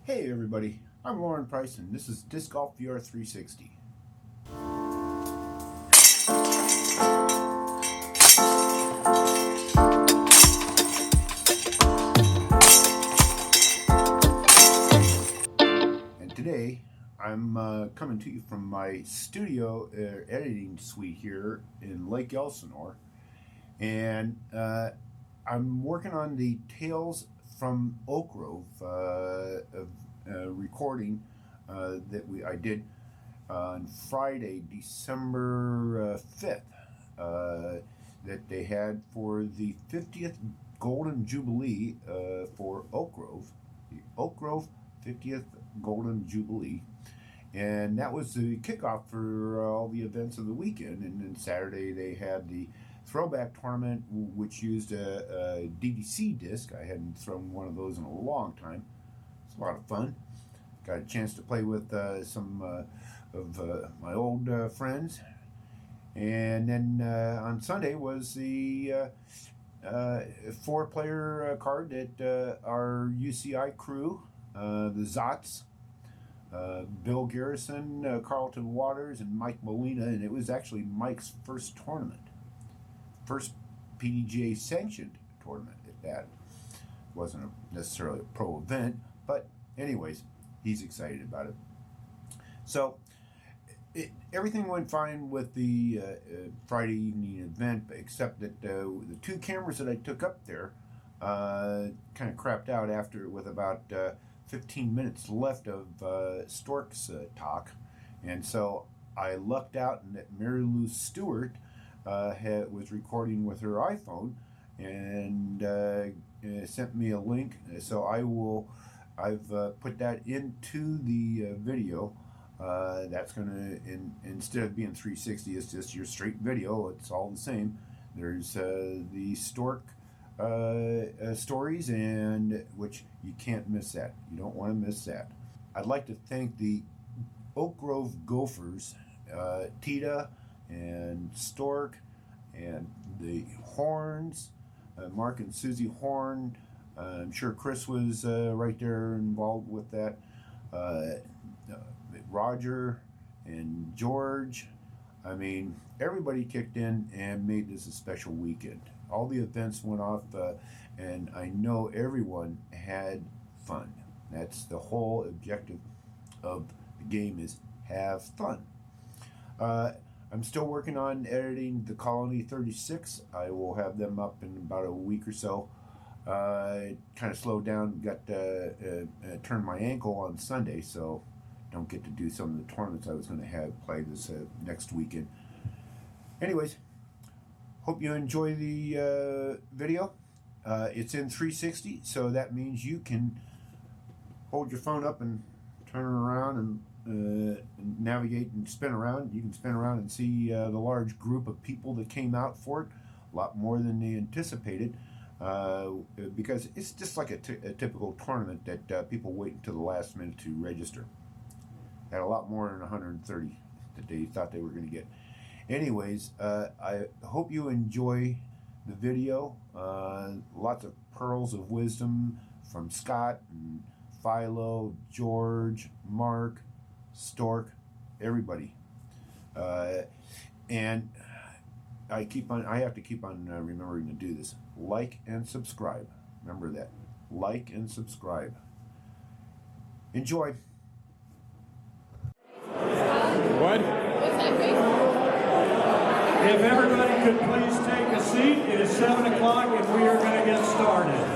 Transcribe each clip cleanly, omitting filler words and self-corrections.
Hey everybody, I'm Lauren Price and this is Disc Golf VR 360. And today I'm coming to you from my studio editing suite here in Lake Elsinore, and I'm working on the Tales from Oak Grove recording that I did on Friday, December 5th, that they had for the 50th Golden Jubilee for Oak Grove, the Oak Grove 50th Golden Jubilee. And that was the kickoff for all the events of the weekend. And then Saturday they had the throwback tournament, which used a DDC disc. I hadn't thrown one of those in a long time. It's a lot of fun. Got a chance to play with some of my old friends. And then on Sunday was the 4-player card that our UCI crew, the Zots, Bill Garrison, Carlton Waters, and Mike Molina, and it was actually Mike's first tournament. First PDGA sanctioned tournament at that. Wasn't necessarily a pro event, but anyways, he's excited about it. So everything went fine with the Friday evening event, except that the 2 cameras that I took up there kind of crapped out after, with about 15 minutes left of Stork's talk, and so I lucked out in that Mary Lou Stewart was recording with her iPhone and sent me a link. So I've put that into the video. That's gonna, instead of being 360, it's just your straight video. It's all the same. There's the Stork stories, and which you can't miss that. You don't want to miss that. I'd like to thank the Oak Grove Gophers, Tita and Stork, and the Horns, Mark and Susie Horn. I'm sure Chris was right there involved with that. Roger and George. I mean, everybody kicked in and made this a special weekend. All the events went off, and I know everyone had fun. That's the whole objective of the game, is have fun. I'm still working on editing the Colony 36. I will have them up in about a week or so. Kind of slowed down, turned my ankle on Sunday, so don't get to do some of the tournaments I was going to have play this next weekend. Anyways, hope you enjoy the video. It's in 360, so that means you can hold your phone up and turn it around and navigate and spin around. You can spin around and see the large group of people that came out for it. A lot more than they anticipated, because it's just like a typical tournament that people wait until the last minute to register. Had a lot more than 130 that they thought they were going to get. Anyways, I hope you enjoy the video. Lots of pearls of wisdom from Scott and Philo, George, Mark, Stork, everybody. And I have to keep on remembering to do this. Like and subscribe. Remember that. Like and subscribe. Enjoy. What? If everybody could please take a seat, it is 7 o'clock and we are going to get started.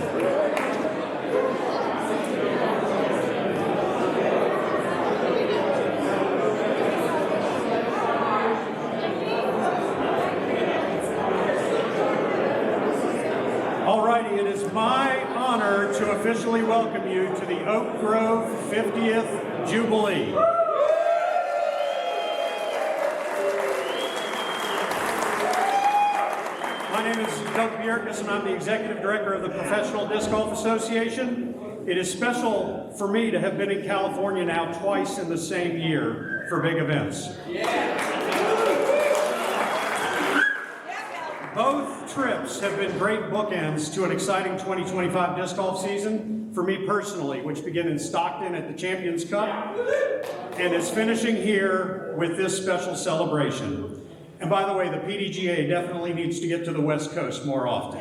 Alrighty, it is my honor to officially welcome you to the Oak Grove 50th Jubilee. My name is Doug Bjerkaas, and I'm the Executive Director of the Professional Disc Golf Association. It is special for me to have been in California now twice in the same year for big events. Both trips have been great bookends to an exciting 2025 disc golf season, for me personally, which began in Stockton at the Champions Cup and is finishing here with this special celebration. And by the way, the PDGA definitely needs to get to the West Coast more often.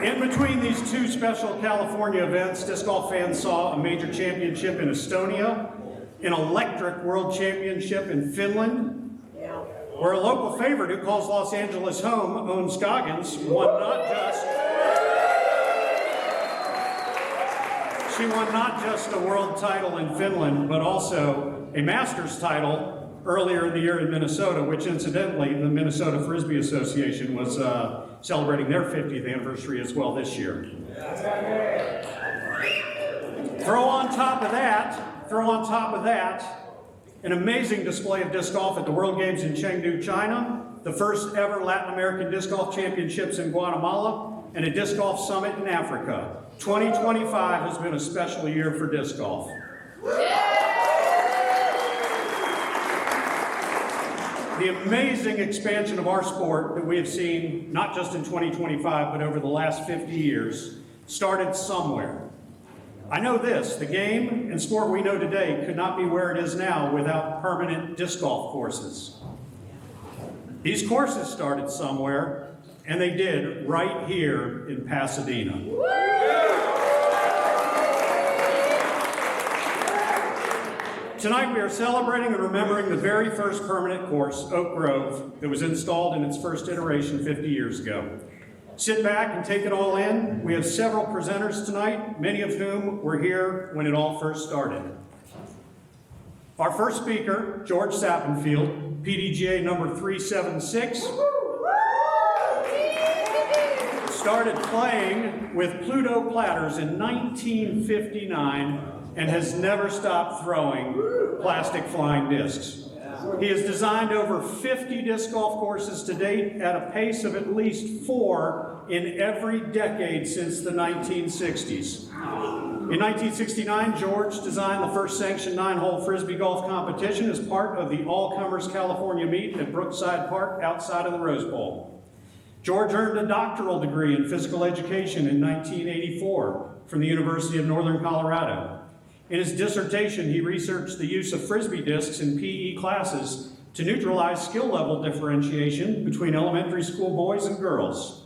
In between these two special California events, disc golf fans saw a major championship in Estonia, an electric world championship in Finland, where a local favorite who calls Los Angeles home, Owen Scoggins, won not just a world title in Finland, but also a Masters title earlier in the year in Minnesota, which incidentally, the Minnesota Frisbee Association was celebrating their 50th anniversary as well this year. Throw on top of that, an amazing display of disc golf at the World Games in Chengdu, China, the first ever Latin American Disc Golf Championships in Guatemala, and a Disc Golf Summit in Africa. 2025 has been a special year for disc golf. The amazing expansion of our sport that we have seen, not just in 2025, but over the last 50 years, started somewhere. I know this, the game and sport we know today could not be where it is now without permanent disc golf courses. These courses started somewhere, and they did right here in Pasadena. Tonight we are celebrating and remembering the very first permanent course, Oak Grove, that was installed in its first iteration 50 years ago. Sit back and take it all in. We have several presenters tonight, many of whom were here when it all first started. Our first speaker, George Sappenfield, PDGA number 376, started playing with Pluto platters in 1959 and has never stopped throwing plastic flying discs. He has designed over 50 disc golf courses to date at a pace of at least 4 in every decade since the 1960s. In 1969, George designed the first sanctioned 9-hole Frisbee golf competition as part of the All-Comers California meet at Brookside Park outside of the Rose Bowl. George earned a doctoral degree in physical education in 1984 from the University of Northern Colorado. In his dissertation, he researched the use of Frisbee discs in PE classes to neutralize skill level differentiation between elementary school boys and girls.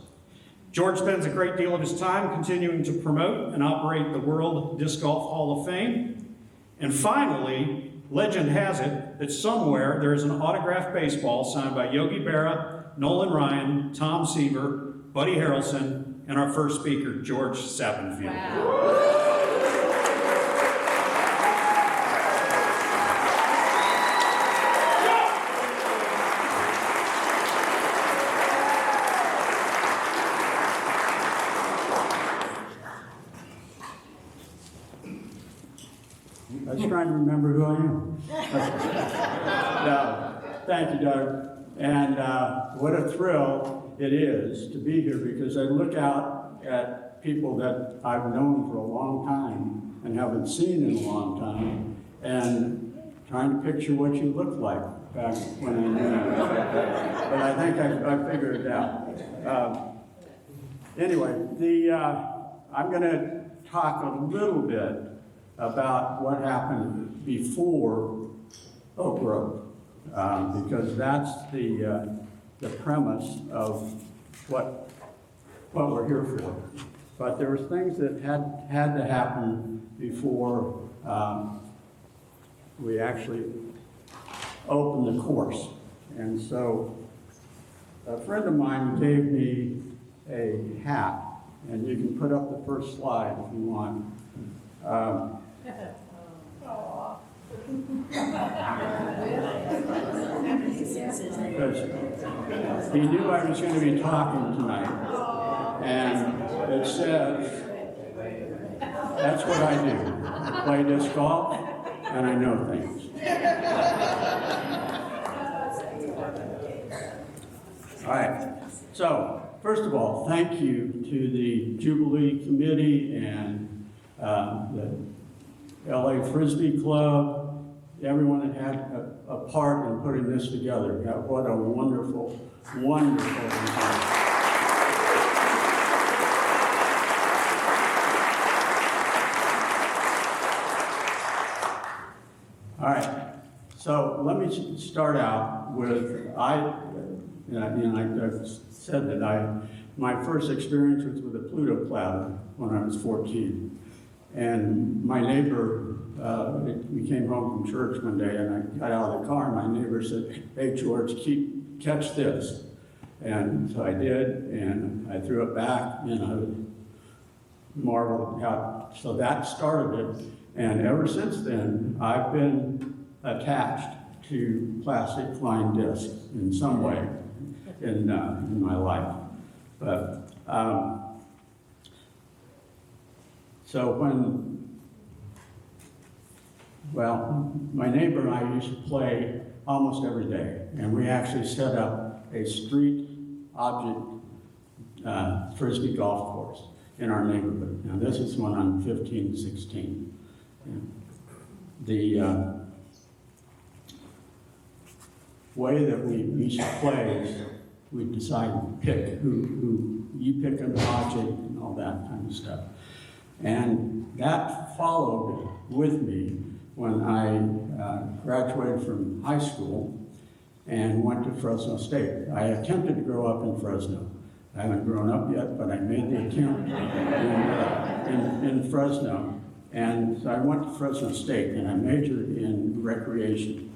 George spends a great deal of his time continuing to promote and operate the World Disc Golf Hall of Fame. And finally, legend has it that somewhere there is an autographed baseball signed by Yogi Berra, Nolan Ryan, Tom Seaver, Buddy Harrelson, and our first speaker, George Sappenfield. Wow. I was trying to remember who I am. No, thank you, Doug. And what a thrill it is to be here, because I look out at people that I've known for a long time and haven't seen in a long time, and trying to picture what you looked like back when I knew you. But I think I figured it out. Anyway, I'm going to talk a little bit about what happened before Oak Grove, because that's the premise of what we're here for. But there were things that had to happen before we actually opened the course. And so a friend of mine gave me a hat, and you can put up the first slide if you want. Because he knew I was going to be talking tonight, and it says, that's what I do, play disc golf, and I know things. All right, so first of all, thank you to the Jubilee Committee and the LA Frisbee Club, everyone that had a part in putting this together. What a wonderful, wonderful event. let me start out with, I've said that my first experience was with a Pluto platter when I was 14. And my neighbor, we came home from church one day and I got out of the car and my neighbor said, "Hey George, catch this." And so I did, and I threw it back, and I marveled how, so that started it. And ever since then, I've been attached to plastic flying discs in some way in my life. But, so my neighbor and I used to play almost every day, and we actually set up a street object Frisbee golf course in our neighborhood. Now this is when I'm 15, 16. The way that we used to play is we decided to pick who you pick an object and all that kind of stuff. And that followed with me when I graduated from high school and went to Fresno State. I attempted to grow up in Fresno. I haven't grown up yet, but I made the attempt in Fresno. And so I went to Fresno State and I majored in recreation.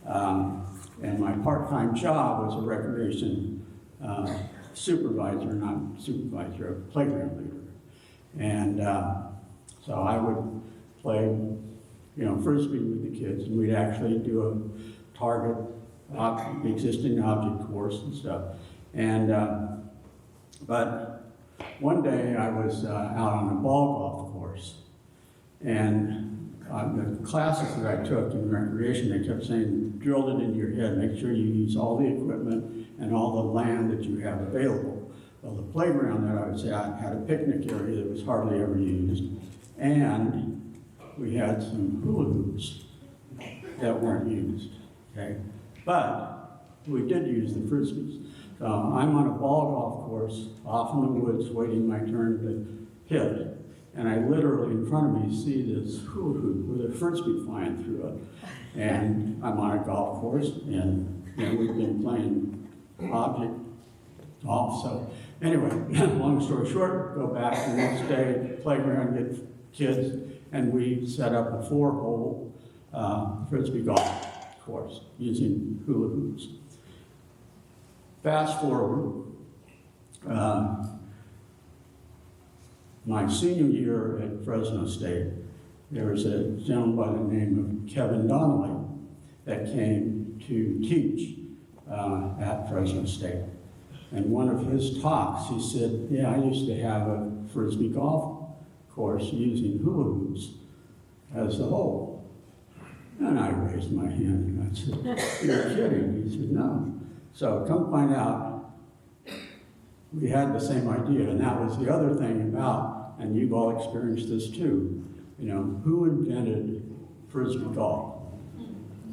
And my part-time job was a recreation supervisor, not supervisor, a playground leader. And so I would play, Frisbee with the kids, and we'd actually do a target existing object course and stuff. And, but one day I was out on a ball golf course, and the classes that I took in recreation, they kept saying, drill it into your head, make sure you use all the equipment and all the land that you have available. Well, the playground that I was at had a picnic area that was hardly ever used, and we had some hula hoops that weren't used, okay? But we did use the Frisbees. So I'm on a ball golf course off in the woods waiting my turn to hit. And I literally, in front of me, see this hula hoop with a Frisbee flying through it. And I'm on a golf course, and we've been playing object golf. So anyway, long story short, go back the next day, playground, get kids, and we set up a 4-hole Frisbee golf course using hula hoops. Fast forward, my senior year at Fresno State, there was a gentleman by the name of Kevin Donnelly that came to teach at Fresno State. And one of his talks, he said, "Yeah, I used to have a Frisbee golf course using hula hoops as the hole." And I raised my hand and I said, "You're kidding." He said, "No." So come find out, we had the same idea, and that was the other thing about, and you've all experienced this too, who invented Frisbee golf?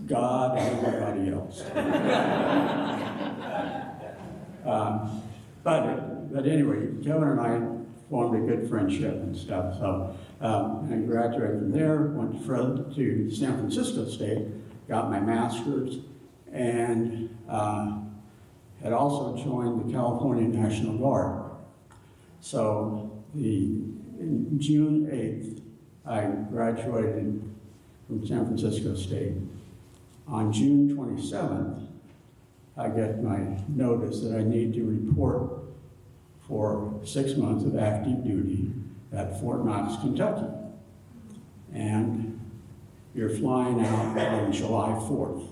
God and everybody else. But anyway, Kevin and I formed a good friendship and stuff. So I graduated from there, went to San Francisco State, got my master's, and had also joined the California National Guard. So in June 8th, I graduated from San Francisco State. On June 27th, I get my notice that I need to report for 6 months of active duty at Fort Knox, Kentucky. And you're flying out on July 4th.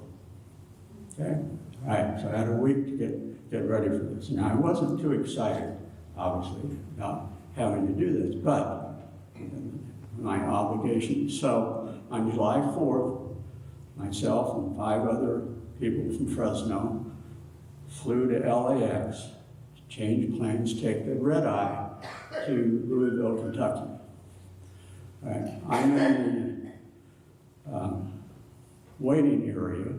Okay? All right, so I had a week to get ready for this. Now, I wasn't too excited, obviously, about having to do this, but my obligation. So on July 4th, myself and 5 other people from Fresno flew to LAX, change planes, take the red-eye to Louisville, Kentucky. All right, I'm in the waiting area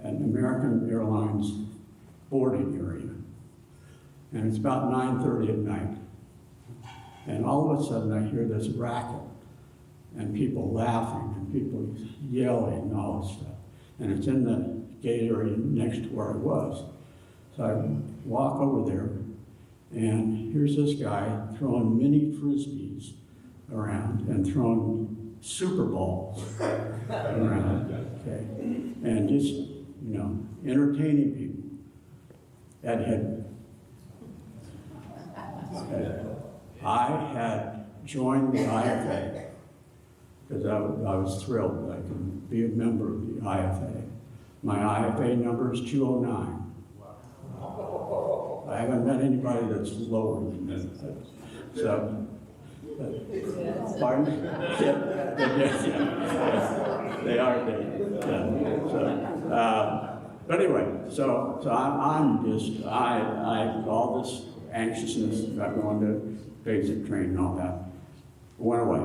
at an American Airlines boarding area. And it's about 9:30 at night. And all of a sudden I hear this racket and people laughing and people yelling and all this stuff. and it's in the gate area next to where I was. So I walk over there, and here's this guy throwing mini frisbees around and throwing super balls around, okay? And just, entertaining people. I had joined the IFA because I was thrilled that I could be a member of the IFA. My IFA number is 209. I haven't met anybody that's lower than that. So, pardon? They are big. But anyway, so I'm just, all this anxiousness about going to basic training and all that went away.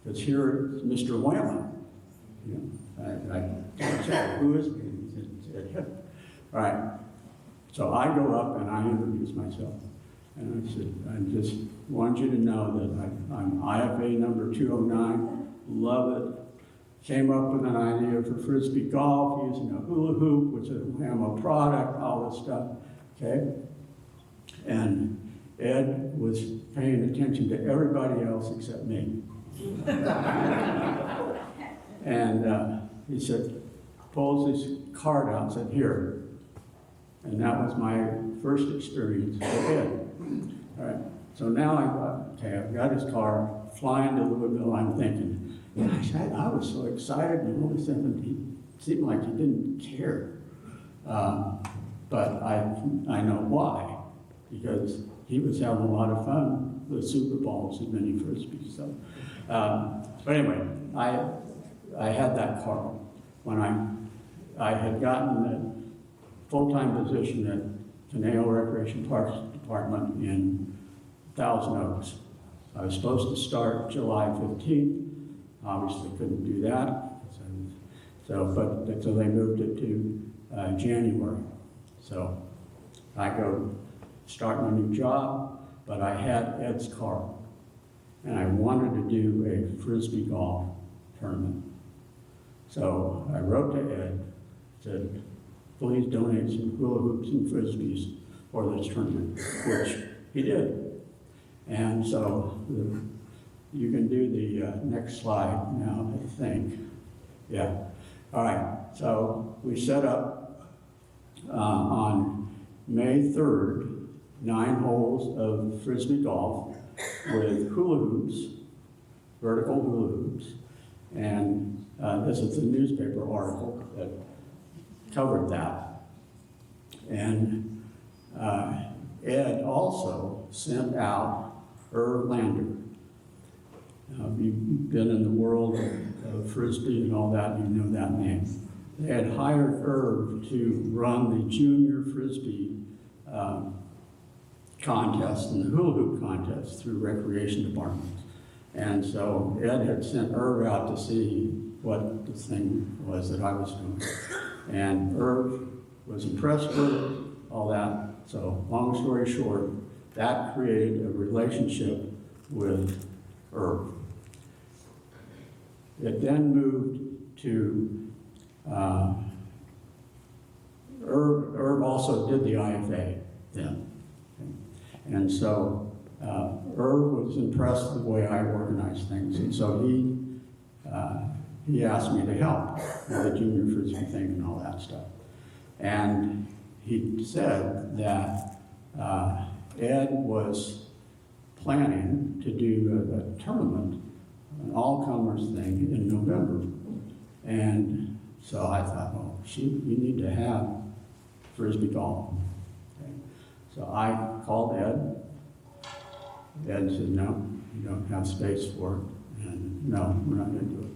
Because here is Mr. Whalen. I checked, who is he? He said, all right. So I go up and I introduce myself. And I said, I just want you to know that I'm IFA number 209, love it. Came up with an idea for Frisbee golf using a hula hoop, which is a Whammo product, all this stuff, okay? And Ed was paying attention to everybody else except me. And he said, pulls his card out and said, here. And that was my first experience with Ed. All right, so now I've got his car, flying to Louisville, I'm thinking, gosh, I was so excited, and all of a sudden he seemed like he didn't care. But I know why, because he was having a lot of fun with Super Balls and mini Frisbees. So, but anyway, I had that car when I had gotten a full-time position at Teneo Recreation Parks Department in Thousand Oaks. I was supposed to start July 15th. Obviously couldn't do that. So they moved it to January. So I go start my new job, but I had Ed's car. And I wanted to do a Frisbee golf tournament. So I wrote to Ed, said, please donate some hula hoops and Frisbees for this tournament, which he did. And so you can do the next slide now, I think. Yeah. All right. So we set up on May 3rd, 9 holes of Frisbee golf with hula hoops, vertical hula hoops. And this is a newspaper article that covered that. And Ed also sent out Irv Lander. You've been in the world of Frisbee and all that, you know that name. They had hired Irv to run the junior Frisbee contest and the hula hoop contest through recreation departments. And so Ed had sent Irv out to see what the thing was that I was doing. And Irv was impressed with it, all that. So long story short, that created a relationship with Irv. It then moved to, Irv also did the IFA then. And so Irv was impressed with the way I organized things. And so he asked me to help with the junior Frisbee thing and all that stuff. And he said that Ed was planning to do a tournament, an all-comers thing in November. And so I thought, well, shoot, you need to have Frisbee golf. Okay. So I called Ed. Ed said, no, you don't have space for it. And no, we're not going to do it.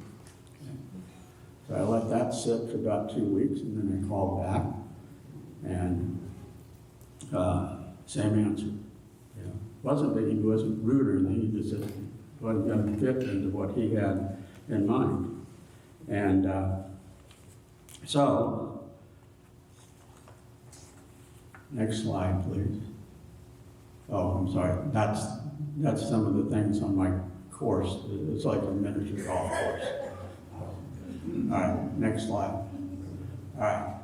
Okay. So I let that sit for about 2 weeks, and then I called back. And same answer. You know, wasn't that he wasn't rude or anything, he just wasn't going to fit into what he had in mind. And so, next slide, please. Oh, I'm sorry. That's some of the things on my course. It's like a miniature golf course. All right, next slide. All right.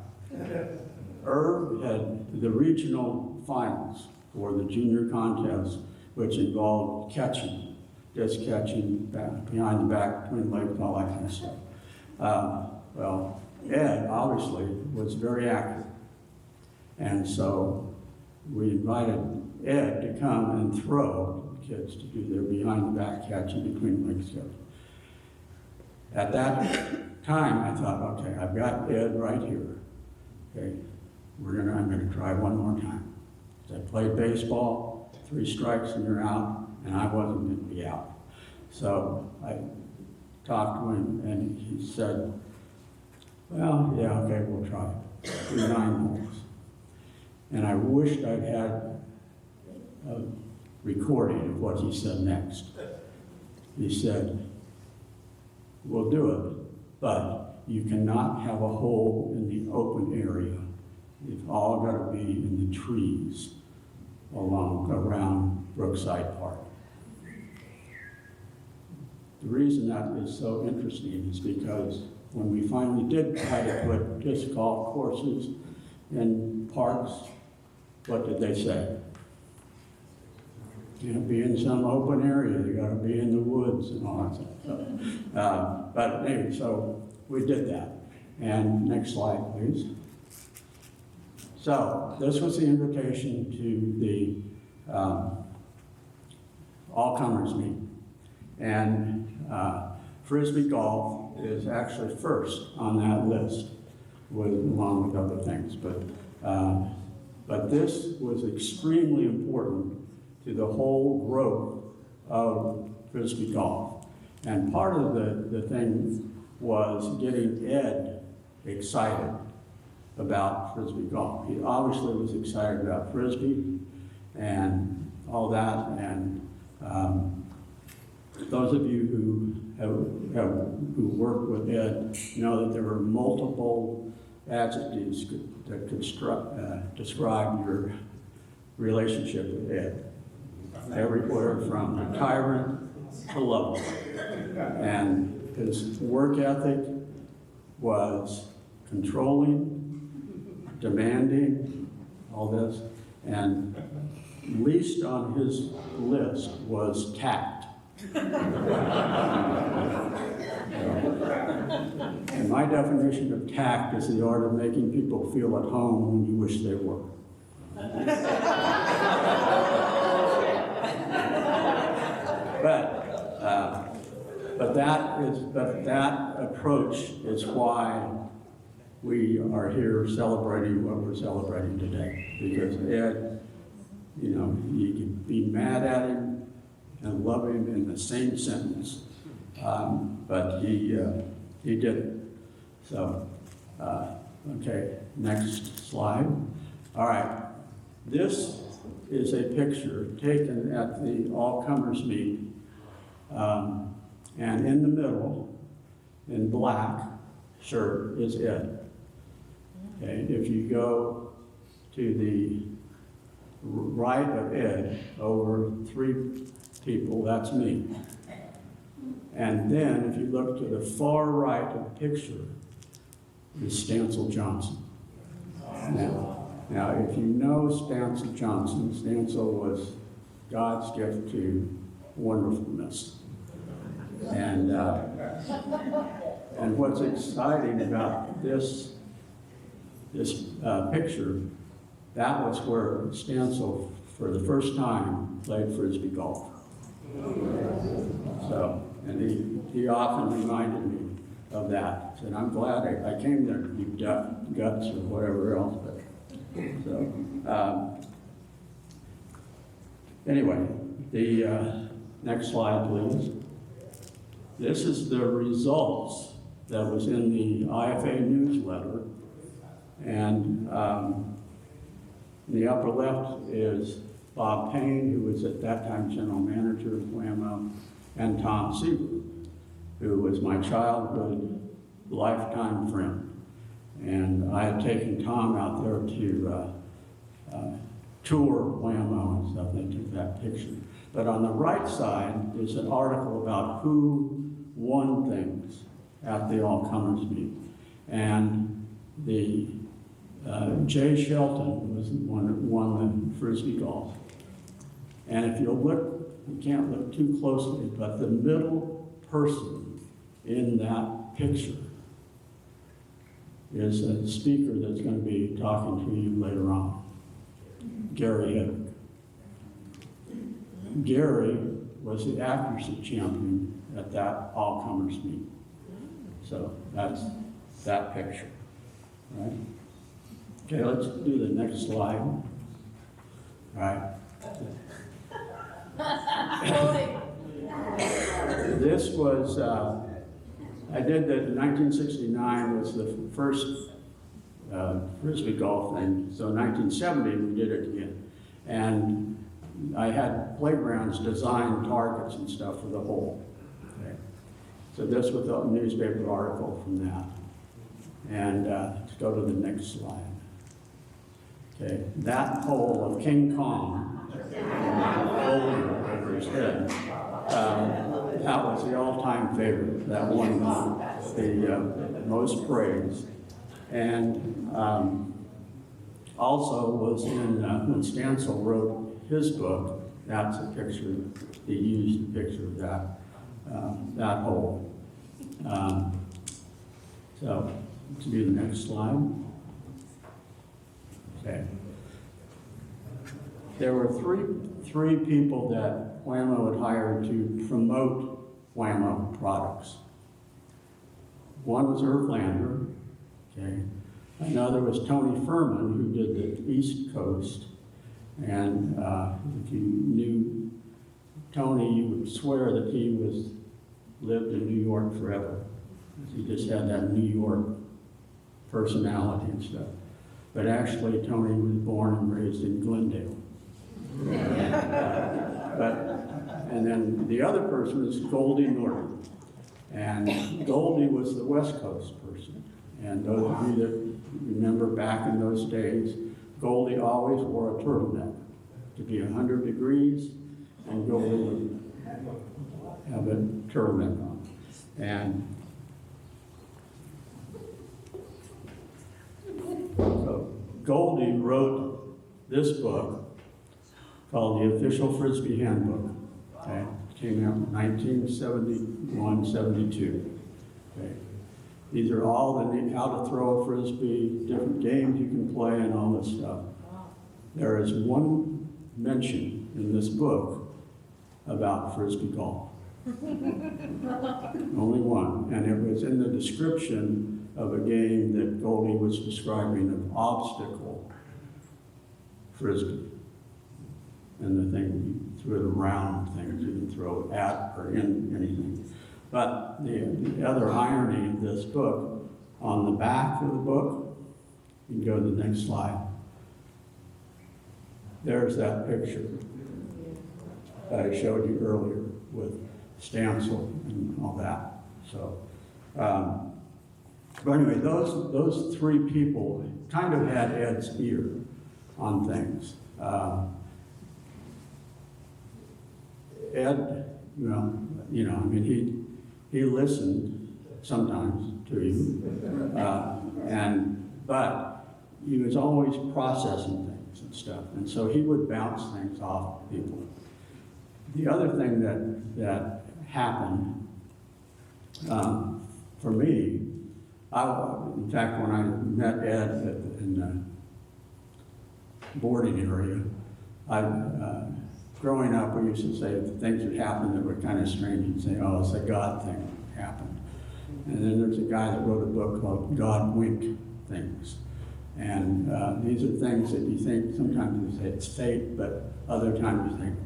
Irv had the regional finals for the junior contest, which involved catching, just catching behind the back, between the legs, and all that kind of stuff. Well, Ed obviously was very accurate. And so we invited Ed to come and throw kids to do their behind the back catching between the legs catching. At that time, I thought, okay, I've got Ed right here. Okay, I'm gonna try one more time. I played baseball, 3 strikes and you're out, and I wasn't gonna be out. So I talked to him and he said, well, yeah, okay, we'll try it. Do 9 holes. And I wished I'd had a recording of what he said next. He said, we'll do it, but you cannot have a hole in the open area. It's all got to be in the trees around Brookside Park. The reason that is so interesting is because when we finally did try to put disc golf courses in parks, what did they say? You can't be in some open area, you gotta be in the woods and all that stuff. But anyway, so we did that. And next slide, please. So this was the invitation to the all-comers meet. And Frisbee golf is actually first on that list, along with other things. But this was extremely important to the whole growth of Frisbee golf. And part of the thing was getting Ed excited about Frisbee golf. He obviously was excited about Frisbee and all that. And those of you who worked with Ed know that there were multiple adjectives that could describe your relationship with Ed. Everywhere from a tyrant to lovable. And his work ethic was controlling, demanding, all this. And least on his list was tact. And my definition of tact is the art of making people feel at home when you wish they were. But that approach is why we are here celebrating what we're celebrating today. Because Ed, you can be mad at him and love him in the same sentence, but he did it. So, okay, next slide. All right, this is a picture taken at the all-comers meet. And in the middle, in black shirt, is Ed. Okay, if you go to the right of Ed, over 3 people, that's me. And then, if you look to the far right of the picture, is Stancil Johnson. Now, if you know Stancil Johnson, Stancil was God's gift to wonderfulness. And what's exciting about this picture, that was where Stancil, for the first time, played Frisbee golf. So, and he often reminded me of that. Said, I'm glad I came there, you guts or whatever else. So, anyway, the next slide, please. This is the results that was in the IFA newsletter. And in the upper left is Bob Payne, who was at that time general manager of Whammo, and Tom Seaver, who was my childhood lifetime friend. And I had taken Tom out there to tour Whammo and stuff, and they took that picture. But on the right side is an article about who won things at the all-comers meet. And Jay Shelton was the one that won the Frisbee golf. And if you look, you can't look too closely, but the middle person in that picture is a speaker that's going to be talking to you later on, Gary Headrick. Gary was the accuracy champion at that all-comers meet. So that's that picture, right? Okay, let's do the next slide. All right. This was, I did that in 1969 was the first Frisbee golf thing. So 1970 we did it again. And I had playgrounds design targets and stuff for the hole. Okay. So this was a newspaper article from that. And let's go to the next slide. Okay, that hole of King Kong, over his head, that was the all-time favorite. That won the most praise. And also was in, when Stansel wrote his book, that's a picture, he used a picture of that, that hole. So, to do the next slide. Okay. There were three people that Whammo had hired to promote Whammo products. One was Irv Lander, okay. Another was Tony Furman, who did the East Coast. And if you knew Tony, you would swear that he lived in New York forever. He just had that New York personality and stuff. But actually, Tony was born and raised in Glendale. And then the other person is Goldie Norton. And Goldie was the West Coast person. And those of you that remember back in those days, Goldie always wore a turtleneck to be 100 degrees, and Goldie would have a turtleneck on. And so Goldie wrote this book called The Official Frisbee Handbook. Okay? It came out in 1971, 72. Okay? These are all the how to throw a Frisbee, different games you can play, and all this stuff. There is one mention in this book about Frisbee golf. Only one. And it was in the description of a game that Goldie was describing of obstacle Frisbee. And the thing, you threw it around things, you can throw it at or in anything. But the other irony of this book, on the back of the book, you can go to the next slide. There's that picture that I showed you earlier with Stansel and all that. So, but anyway, those three people kind of had Ed's ear on things. Ed, I mean, he listened sometimes to you, but he was always processing things and stuff, and so he would bounce things off people. The other thing that happened for me, in fact, when I met Ed in the boarding area, growing up, we used to say things that happened that were kind of strange and say, oh, it's a God thing that happened. And then there's a guy that wrote a book called God Wink Things. And these are things that you think, sometimes you say it's fate, but other times you think,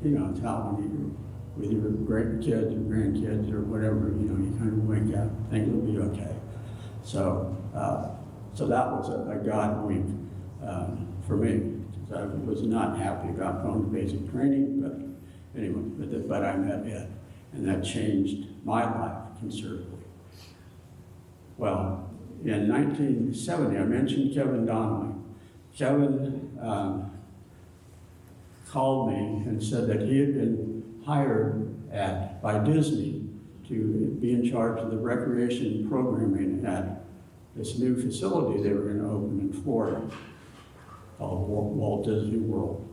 it's how when you're with your great kids or grandkids or whatever, you kind of wink at, think it'll be okay. So that was a God wink for me. I was not happy about going to basic training, but anyway, but I met Ed, and that changed my life considerably. Well, in 1970, I mentioned Kevin Donnelly. Kevin called me and said that he had been hired by Disney to be in charge of the recreation programming at this new facility they were going to open in Florida called Walt Disney World.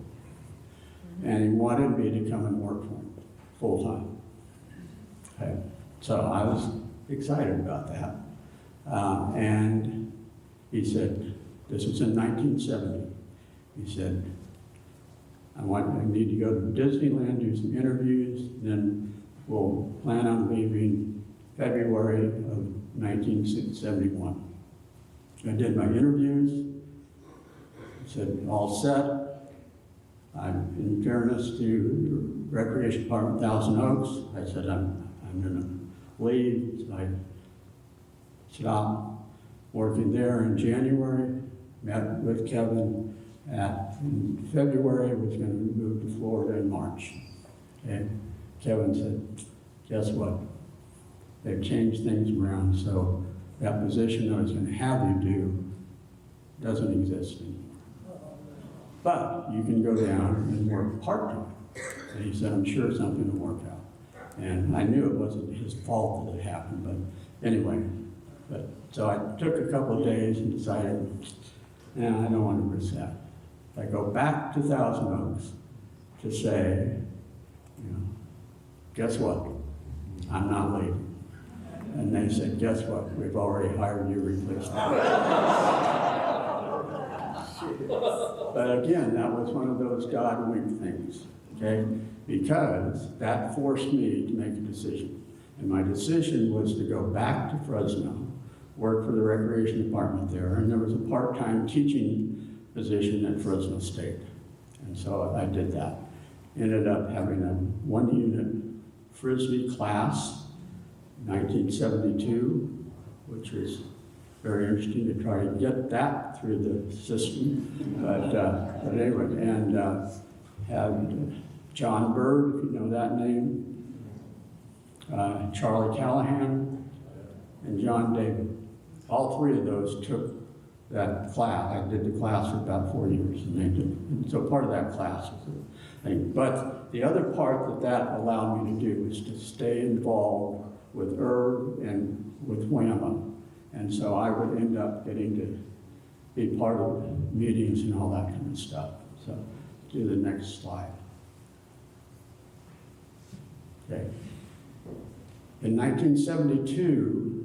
And he wanted me to come and work for him full time. Okay. So I was excited about that. And he said, this was in 1970. He said, I need to go to Disneyland, do some interviews, then we'll plan on leaving February of 1971. I did my interviews, said, all set. I'm in fairness to Recreation Department, Thousand Oaks. I said, I'm going to leave. So I stopped working there in January, met with Kevin in February, was going to move to Florida in March. And Kevin said, guess what? They've changed things around, so that position I was going to have you do doesn't exist anymore. But you can go down and work part-time. And he said, I'm sure something will work out. And I knew it wasn't his fault that it happened, but anyway. So I took a couple of days and decided, I don't want to risk that. I go back to Thousand Oaks to say, guess what? I'm not leaving. And they said, guess what? We've already hired your replacement. But again, that was one of those God wink things, okay? Because that forced me to make a decision. And my decision was to go back to Fresno, work for the Recreation Department there, and there was a part-time teaching position at Fresno State. And so I did that. Ended up having a one-unit Frisbee class, 1972, which was very interesting to try to get that through the system. But anyway, and had John Bird, if you know that name, Charlie Callahan, and John David. All three of those took that class. I did the class for about 4 years, and they did. And so part of that class was a thing. But the other part that allowed me to do was to stay involved with Irv and with WAMA. And so I would end up getting to be part of meetings and all that kind of stuff. So do the next slide. Okay. In 1972,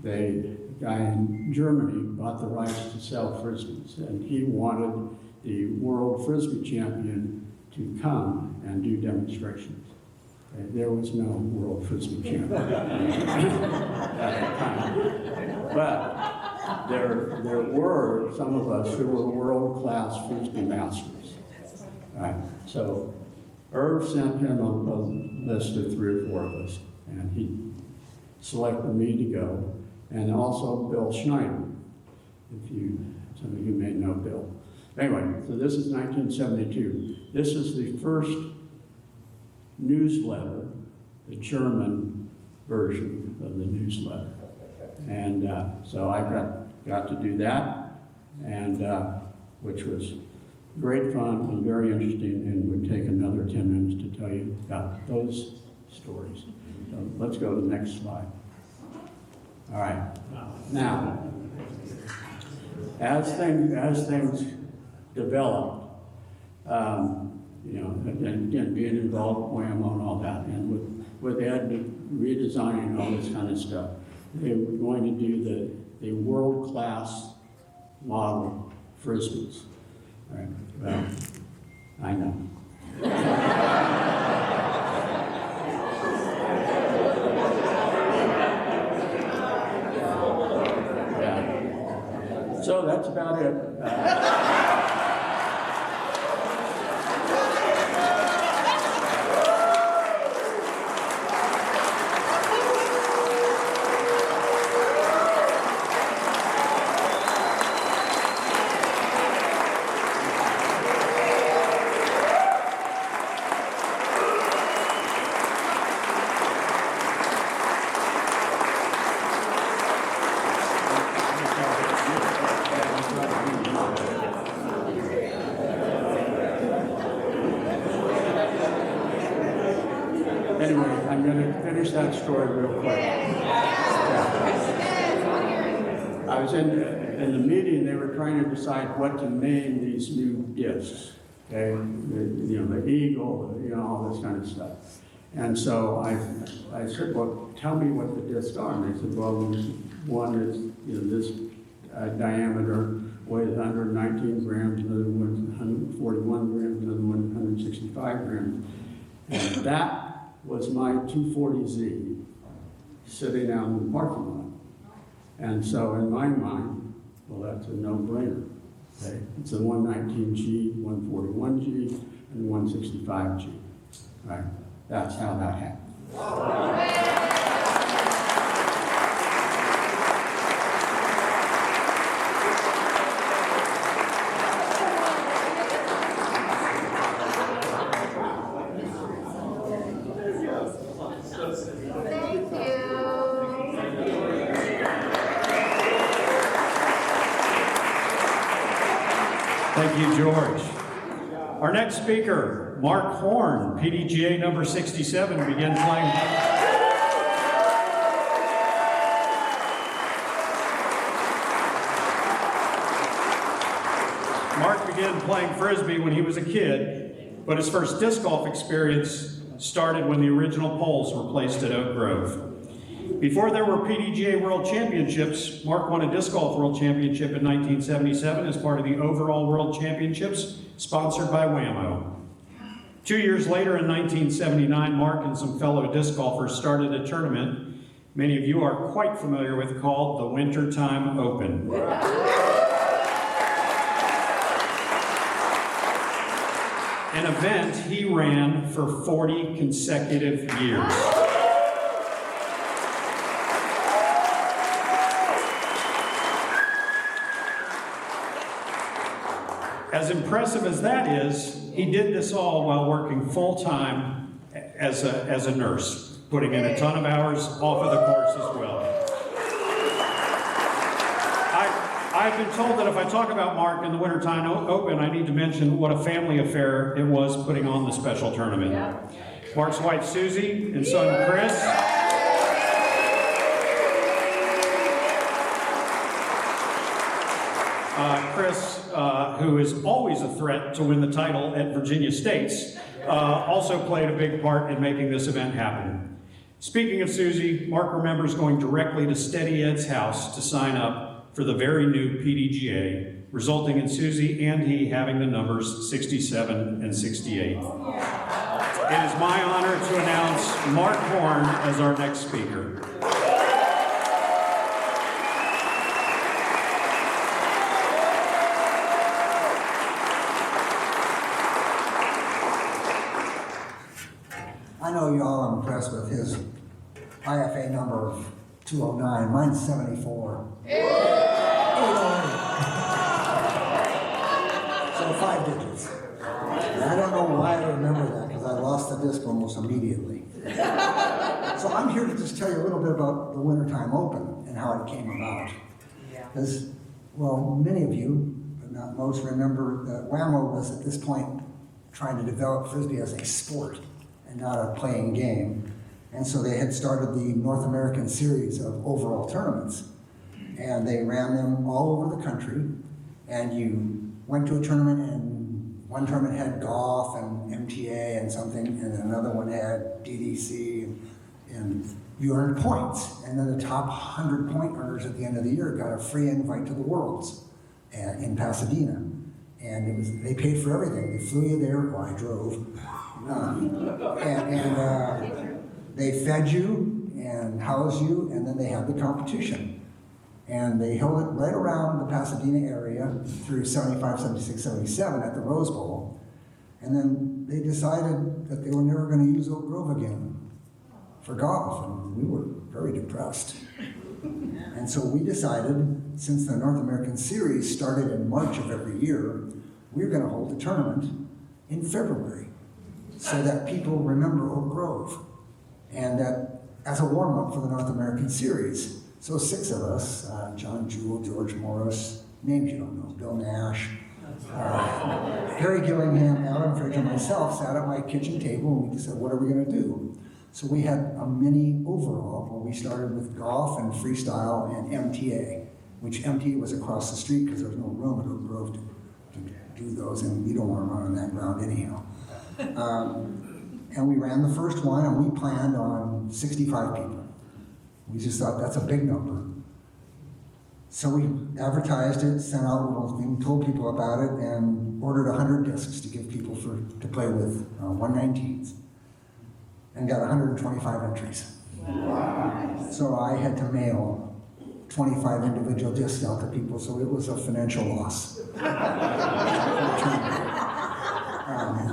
the guy in Germany bought the rights to sell Frisbees, and he wanted the world Frisbee champion to come and do demonstrations. Okay, there was no world Frisbee champion at the time. But there were some of us who were world-class Frisbee masters. Right? So Irv sent him a list of 3 or 4 of us, and he selected me to go, and also Bill Schneider, some of you may know Bill. Anyway, so this is 1972. This is the first newsletter, the German version of the newsletter. And so I got to do that, and which was great fun and very interesting, and would take another 10 minutes to tell you about those stories. So let's go to the next slide. All right. Now, as things developed, and again, being involved with WAMO and all that, and with Ed redesigning all this kind of stuff, they were going to do the world-class model Frisbees. All right. Well, I know. Yeah. So that's about it. Anyway, I'm going to finish that story real quick. Yeah. I was in the meeting, they were trying to decide what to name these new discs. Okay, the eagle, all this kind of stuff. And so I said, well, tell me what the discs are. And they said, well, there's one that's this diameter weighs 119 grams, another one's 141 grams, another one 165 grams. And that was my 240Z sitting out in the parking lot. And so in my mind, well, that's a no-brainer. Okay? It's a 119G, 141G, and 165G. Right? That's how that happened. Thank you, George. Our next speaker, Mark Horn, PDGA number 67, began playing. Mark began playing Frisbee when he was a kid, but his first disc golf experience started when the original poles were placed at Oak Grove. Before there were PDGA World Championships, Mark won a Disc Golf World Championship in 1977 as part of the overall World Championships sponsored by Whammo. 2 years later, in 1979, Mark and some fellow disc golfers started a tournament many of you are quite familiar with called the Wintertime Open. An event he ran for 40 consecutive years. As impressive as that is, he did this all while working full-time as a nurse, putting in a ton of hours off of the course as well. I've been told that if I talk about Mark in the Wintertime Open, I need to mention what a family affair it was putting on the special tournament. Mark's wife Susie and son Chris. Chris, who is always a threat to win the title at Virginia States, also played a big part in making this event happen. Speaking of Susie, Mark remembers going directly to Steady Ed's house to sign up for the very new PDGA, resulting in Susie and he having the numbers 67 and 68. It is my honor to announce Mark Horn as our next speaker. I know y'all are impressed with his IFA number of 209. Mine's 74. So 5 digits. And I don't know why I remember that, because I lost the disc almost immediately. So I'm here to just tell you a little bit about the Wintertime Open and how it came about. Because, well, many of you, but not most, remember that Whammo was at this point trying to develop Frisbee as a sport and not a playing game. And so they had started the North American series of overall tournaments. And they ran them all over the country. And you went to a tournament, and one tournament had golf and MTA and something, and another one had DDC, and you earned points. And then the top 100 point earners at the end of the year got a free invite to the Worlds in Pasadena. And they paid for everything. They flew you there, well, I drove. They fed you and housed you, and then they had the competition. And they held it right around the Pasadena area through 75, 76, 77 at the Rose Bowl. And then they decided that they were never going to use Oak Grove again for golf, and we were very depressed. And so we decided, since the North American Series started in March of every year, we were going to hold a tournament in February so that people remember Oak Grove, and that as a warm-up for the North American Series. So 6 of us, John Jewell, George Morris, names you don't know, Bill Nash, Harry Gillingham, Alan Fridge, and myself sat at my kitchen table and we said, what are we going to do? So we had a mini overall where we started with golf and freestyle and MTA, which MTA was across the street because there was no room at Oak Grove to do those, and you don't want to run on that ground anyhow. And we ran the first one, and we planned on 65 people. We just thought that's a big number. So we advertised it, sent out little thing, told people about it, and ordered 100 discs to give people to play with 119s, and got 125 entries. Wow. So I had to mail 25 individual discs out to people, so it was a financial loss.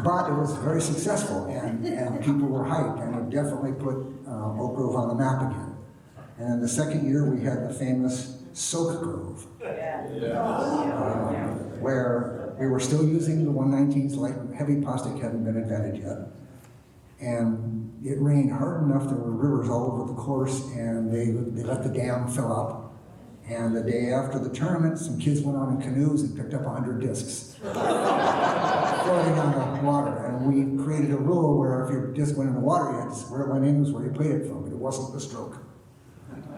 But it was very successful, and people were hyped, and it definitely put Oak Grove on the map again. And then the second year, we had the famous Soak Grove, where we were still using the 119s, like heavy plastic hadn't been invented yet. And it rained hard enough, there were rivers all over the course, and they let the dam fill up. And the day after the tournament, some kids went on in canoes and picked up 100 discs, floating on the water. And we created a rule where if your disc went in the water, you had to, where it went in was where you played it from, but it wasn't the stroke.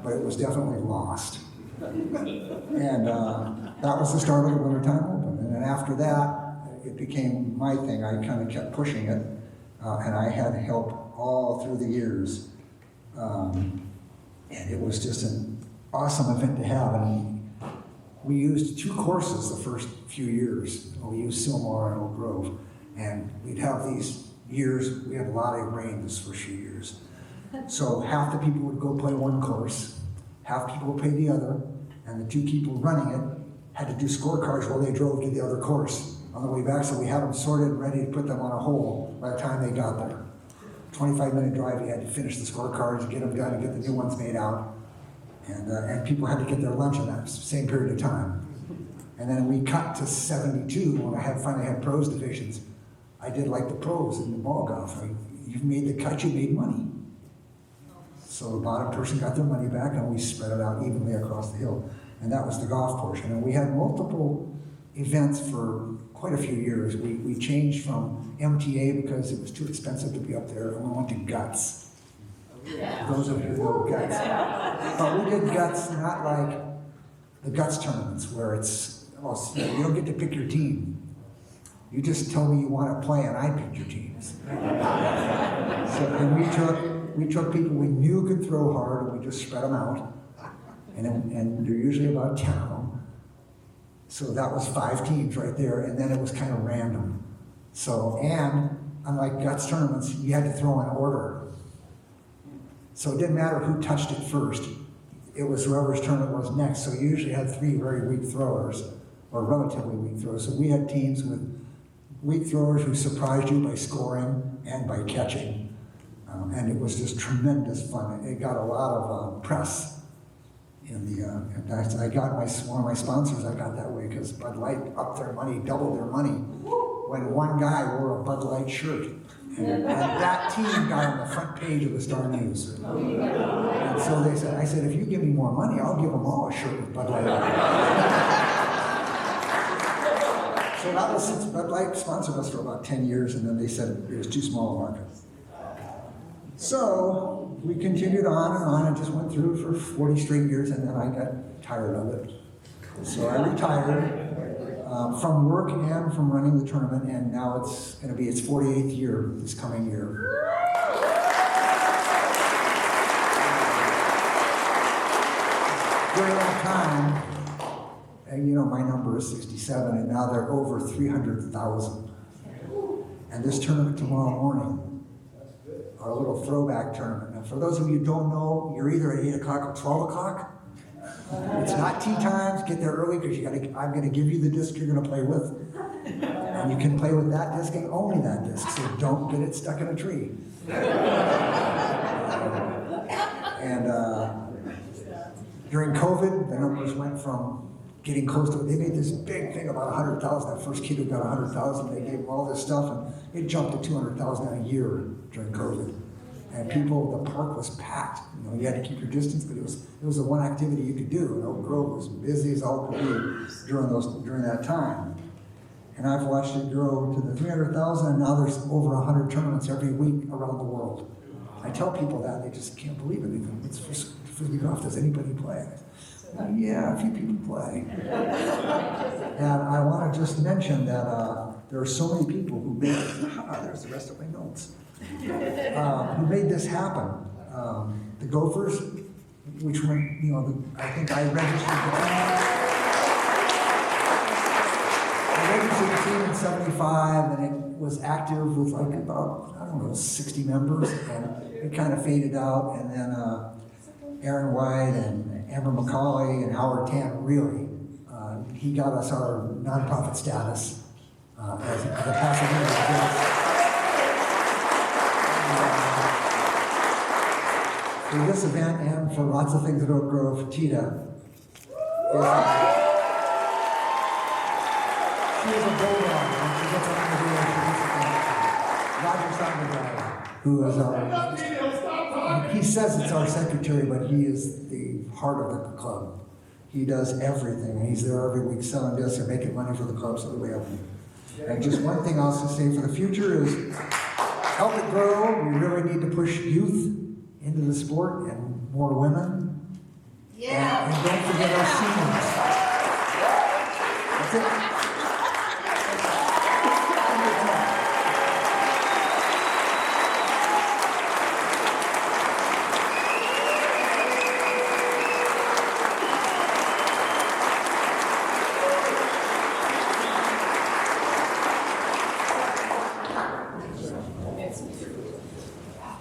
But it was definitely lost. And that was the start of the Wintertime Open. And then after that, it became my thing. I kind of kept pushing it, and I had help all through the years. And it was just an awesome event to have. And we used 2 courses the first few years. We used Sylmar and Oak Grove. And we'd have these years, we had a lot of rain this first few years. So half the people would go play one course, half people would play the other, and the 2 people running it had to do scorecards while they drove to the other course on the way back, so we had them sorted and ready to put them on a hole by the time they got there. 25-minute drive, you had to finish the scorecards, get them done, and get the new ones made out. And people had to get their lunch in that same period of time. And then we cut to 72 when I finally had pros divisions. I did like the pros in the ball golf. You've made the cut, you made money. So the bottom person got their money back, and we spread it out evenly across the hill. And that was the golf portion. And we had multiple events for quite a few years. We changed from MTA because it was too expensive to be up there, and we went to Guts. Yeah. Those of you who know Guts. But we did Guts not like the Guts tournaments where it's, well, you don't get to pick your team. You just tell me you want to play, and I pick your teams. And we took people we knew could throw hard, and we just spread them out. And they're usually about 10 of them. So that was 5 teams right there, and then it was kind of random. So, and unlike Guts tournaments, you had to throw in order. So it didn't matter who touched it first. It was whoever's turn it was next. So you usually had 3 very weak throwers, or relatively weak throwers. So we had teams with weak throwers who surprised you by scoring and by catching. And it was just tremendous fun. It got a lot of press. In fact, I got one of my sponsors, I got that way because Bud Light upped their money, doubled their money, when one guy wore a Bud Light shirt. And that team got on the front page of the Star News. And so I said, if you give me more money, I'll give them all a shirt with Bud Light on it. So that was since Bud Light sponsored us for about 10 years, and then they said it was too small a market. So we continued on and just went through for 40 straight years, and then I got tired of it. So I retired from work and from running the tournament, and now it's going to be its 48th year this coming year. During that time, and you know, my number is 67, and now they're over 300,000. And this tournament tomorrow morning, our little throwback tournament. Now, for those of you who don't know, you're either at 8 o'clock or 12 o'clock. It's not tea times. Get there early because I'm going to give you the disc you're going to play with. And you can play with that disc and only that disc, so don't get it stuck in a tree. During COVID, the numbers went from getting close to, they made this big thing about 100,000. That first kid who got 100,000, they gave him all this stuff, and it jumped to 200,000 in a year during COVID. And the park was packed. You know, you had to keep your distance, but it was the one activity you could do. And Oak Grove was busy as all could be during that time. And I've watched it grow to the 300,000, and now there's over 100 tournaments every week around the world. I tell people that, they just can't believe it. They think, it's frisbee golf, does anybody play? Yeah, a few people play. And I want to just mention that there are so many people who made there's the rest of my notes. Who made this happen. The Gophers, which were, I think I registered the team in 75, and it was active with like about, 60 members, and it kind of faded out, and then Aaron White and Amber McCauley and Howard Tant, really, he got us our nonprofit status as the Pasadena Bjerkaas. For this event and for lots of things at Oak Grove, Tita she is a bulldog, and she gets on the video. Roger Sondergaard, who is he says it's our secretary, but he is the heart of the club. He does everything, and he's there every week selling discs and making money for the club so that we have. And just one thing else to say for the future is help it grow. We really need to push youth into the sport and more women. Yeah. And don't forget our seniors. That's it.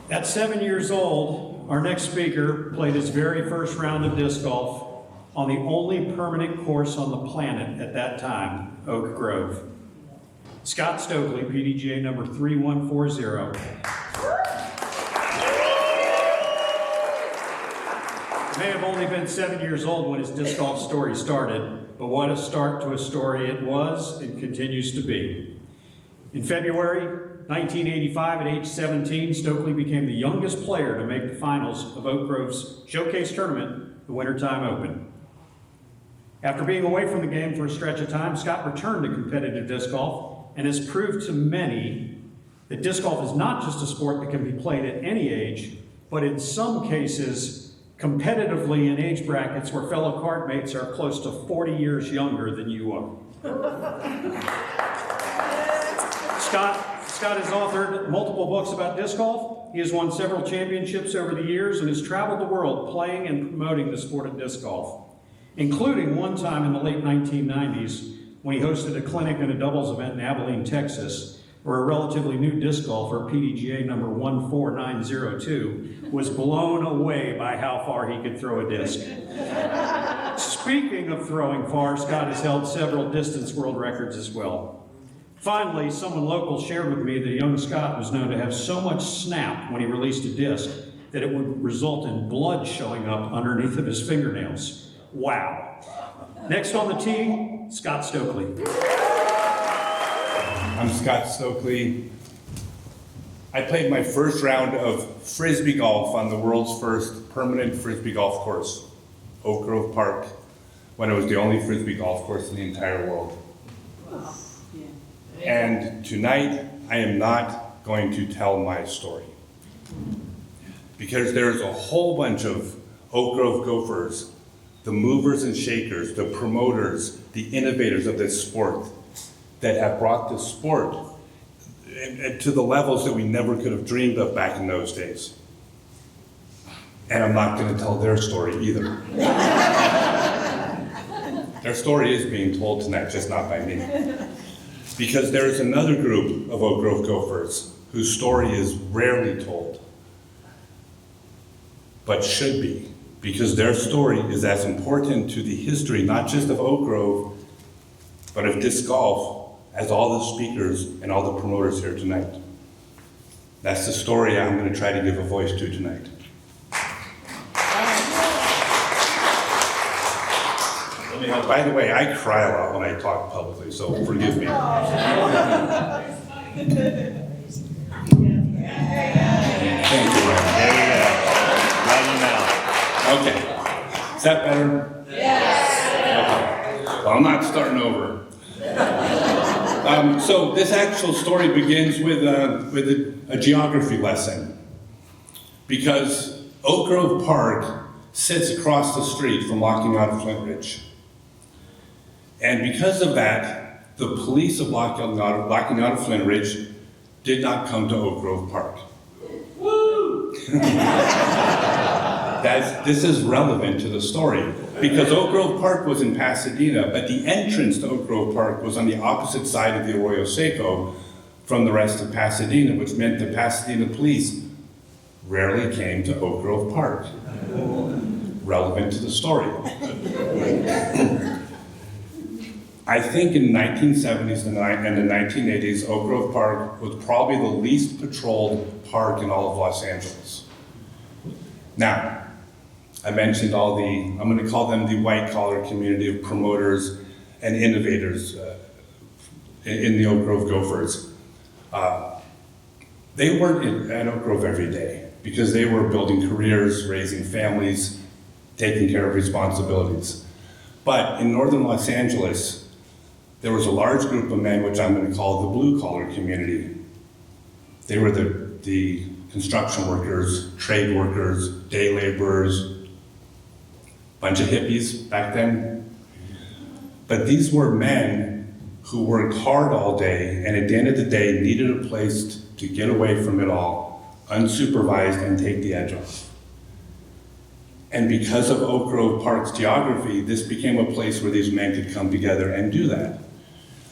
At 7 years old, our next speaker played his very first round of disc golf on the only permanent course on the planet at that time, Oak Grove. Scott Stokely, PDGA number 3140. He may have only been 7 years old when his disc golf story started, but what a start to a story it was and continues to be. In February 1985, at age 17, Stokely became the youngest player to make the finals of Oak Grove's showcase tournament, the Wintertime Open. After being away from the game for a stretch of time, Scott returned to competitive disc golf and has proved to many that disc golf is not just a sport that can be played at any age, but in some cases, competitively in age brackets where fellow cardmates are close to 40 years younger than you are. Scott has authored multiple books about disc golf. He has won several championships over the years and has traveled the world playing and promoting the sport of disc golf, including one time in the late 1990s when he hosted a clinic and a doubles event in Abilene, Texas, where a relatively new disc golfer, PDGA number 14902, was blown away by how far he could throw a disc. Speaking of throwing far, Scott has held several distance world records as well. Finally, someone local shared with me that young Scott was known to have so much snap when he released a disc that it would result in blood showing up underneath of his fingernails. Wow. Next on the tee, Scott Stokely. I'm Scott Stokely. I played my first round of Frisbee golf on the world's first permanent Frisbee golf course, Oak Grove Park, when it was the only Frisbee golf course in the entire world. And tonight, I am not going to tell my story, because there's a whole bunch of Oak Grove Gophers, the movers and shakers, the promoters, the innovators of this sport, that have brought this sport to the levels that we never could have dreamed of back in those days. And I'm not going to tell their story either. Their story is being told tonight, just not by me. Because there is another group of Oak Grove Gophers whose story is rarely told, but should be, because their story is as important to the history, not just of Oak Grove, but of disc golf, as all the speakers and all the promoters here tonight. That's the story I'm going to try to give a voice to tonight. By the way, I cry a lot when I talk publicly, so forgive me. Thank you, Ryan. Okay. Is that better? Yes. Okay. Well, I'm not starting over. So this actual story begins with a geography lesson, because Oak Grove Park sits across the street from Locking Out of Flint Ridge. And because of that, the police of Locking Out of Flint Ridge did not come to Oak Grove Park. Woo! This is relevant to the story, because Oak Grove Park was in Pasadena, but the entrance to Oak Grove Park was on the opposite side of the Arroyo Seco from the rest of Pasadena, which meant the Pasadena police rarely came to Oak Grove Park. Relevant to the story. I think in the 1970s and the 1980s, Oak Grove Park was probably the least patrolled park in all of Los Angeles. Now, I mentioned I'm going to call them the white-collar community of promoters and innovators in the Oak Grove Gophers. They weren't at Oak Grove every day because they were building careers, raising families, taking care of responsibilities. But in northern Los Angeles, there was a large group of men, which I'm going to call the blue-collar community. They were the construction workers, trade workers, day laborers, bunch of hippies back then. But these were men who worked hard all day and at the end of the day needed a place to get away from it all, unsupervised, and take the edge off. And because of Oak Grove Park's geography, this became a place where these men could come together and do that.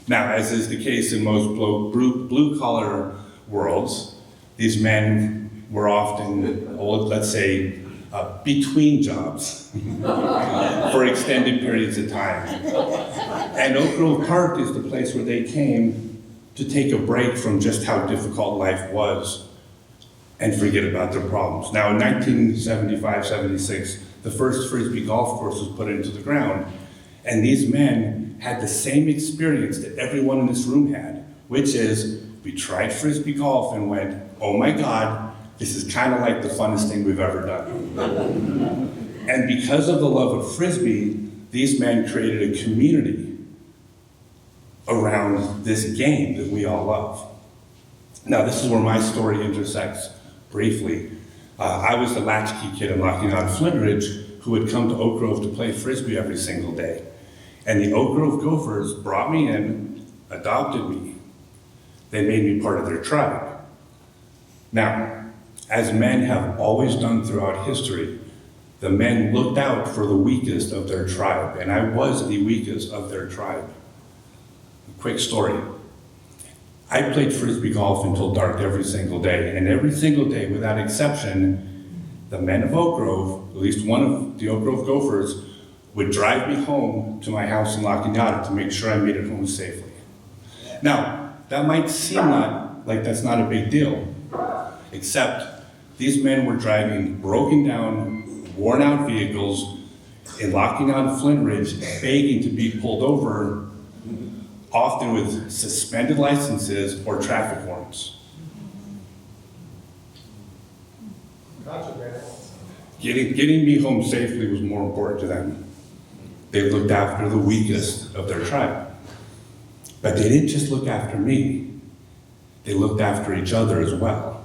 Now, as is the case in most blue-collar worlds, these men were often, let's say, between jobs for extended periods of time. And Oak Grove Park is the place where they came to take a break from just how difficult life was and forget about their problems. Now, in 1975-76, the first Frisbee golf course was put into the ground, and these men had the same experience that everyone in this room had, which is, we tried Frisbee golf and went, oh my God, this is kind of like the funnest thing we've ever done. And because of the love of Frisbee, these men created a community around this game that we all love. Now, this is where my story intersects briefly. I was the latchkey kid in Locking Out of Flint Ridge who would come to Oak Grove to play Frisbee every single day. And the Oak Grove Gophers brought me in, adopted me. They made me part of their tribe. Now, as men have always done throughout history, the men looked out for the weakest of their tribe, and I was the weakest of their tribe. A quick story. I played Frisbee golf until dark every single day, and every single day, without exception, the men of Oak Grove, at least one of the Oak Grove Gophers, would drive me home to my house in La Cañada to make sure I made it home safely. Now, that might seem like that's not a big deal, except these men were driving broken down, worn out vehicles in Locking Out of Flint Ridge, begging to be pulled over, often with suspended licenses or traffic warrants. Getting me home safely was more important to them. They looked after the weakest of their tribe. But they didn't just look after me, they looked after each other as well.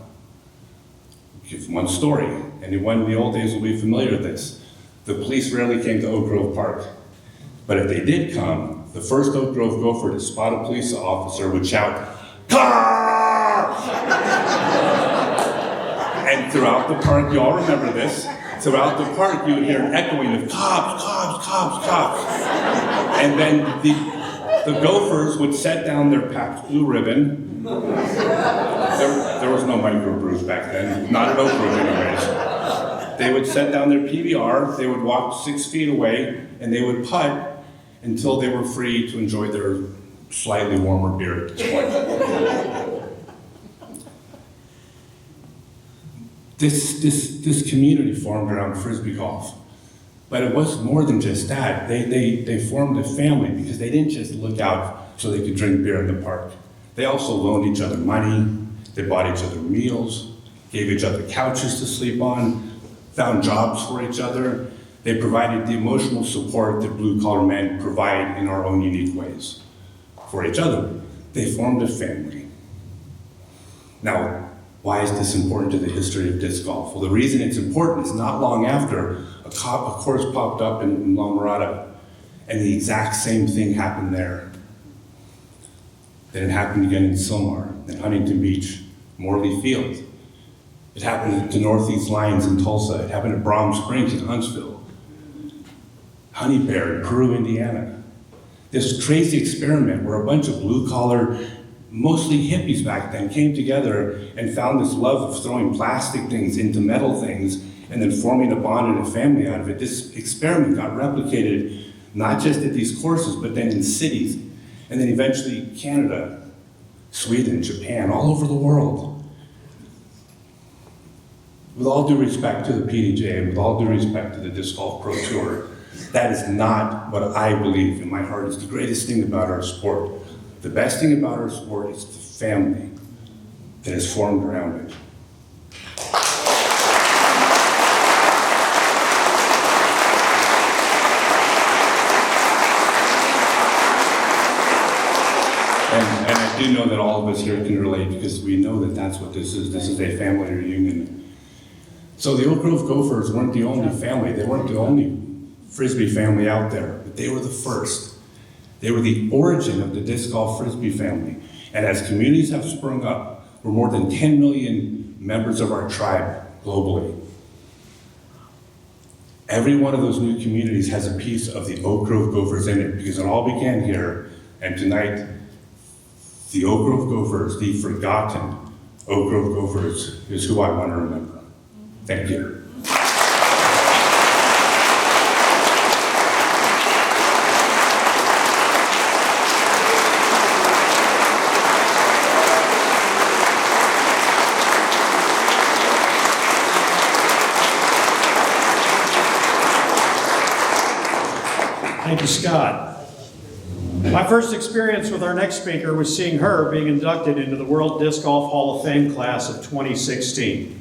I'll give one story. Anyone in the old days will be familiar with this. The police rarely came to Oak Grove Park. But if they did come, the first Oak Grove Gopher to spot a police officer would shout, "Car!" And throughout the park, you all remember this, throughout the park you would hear an echoing of cops, cops, cops, cops. And then the Gophers would set down their Pabst Blue Ribbon. There was no microbrews back then, not at Oak Grove anyways. They would set down their PBR, they would walk 6 feet away, and they would putt until they were free to enjoy their slightly warmer beer at this point. This community formed around Frisbee golf. But it was more than just that. They formed a family because they didn't just look out so they could drink beer in the park. They also loaned each other money, they bought each other meals, gave each other couches to sleep on, found jobs for each other. They provided the emotional support that blue-collar men provide in our own unique ways for each other. They formed a family. Now, Why is this important to the history of disc golf? Well, the reason it's important is not long after a course popped up in La Mirada, and the exact same thing happened there. Then it happened again in Sylmar, in Huntington Beach, Morley Field. It happened at the Northeast Lions in Tulsa. It happened at Brom Springs in Huntsville. Honey Bear in Peru, Indiana. This crazy experiment where a bunch of blue-collar, mostly hippies back then, came together and found this love of throwing plastic things into metal things and then forming a bond and a family out of it. This experiment got replicated not just at these courses, but then in cities, and then eventually Canada, Sweden, Japan, all over the world. With all due respect to the PDGA, and with all due respect to the Disc Golf Pro Tour, that is not what I believe in my heart is the greatest thing about our sport. The best thing about our sport is the family that is formed around it. And I do know that all of us here can relate because we know that that's what this is. This is a family reunion. So the Oak Grove Gophers weren't the only family. They weren't the only Frisbee family out there, but they were the first. They were the origin of the disc golf Frisbee family. And as communities have sprung up, we're more than 10 million members of our tribe globally. Every one of those new communities has a piece of the Oak Grove Gophers in it because it all began here, and tonight, the Oak Grove Gophers, the forgotten Oak Grove Gophers, is who I want to remember. Thank you. Thank you, Scott. My first experience with our next speaker was seeing her being inducted into the World Disc Golf Hall of Fame class of 2016.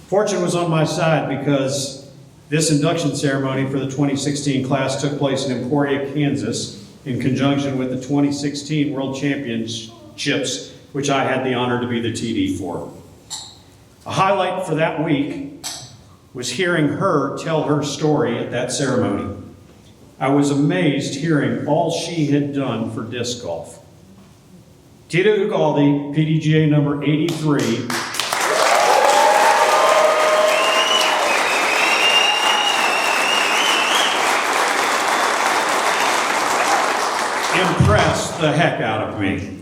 Fortune was on my side because this induction ceremony for the 2016 class took place in Emporia, Kansas, in conjunction with the 2016 World Championships, which I had the honor to be the TD for. A highlight for that week was hearing her tell her story at that ceremony. I was amazed hearing all she had done for disc golf. Tita Ugalde, PDGA number 83, impressed the heck out of me.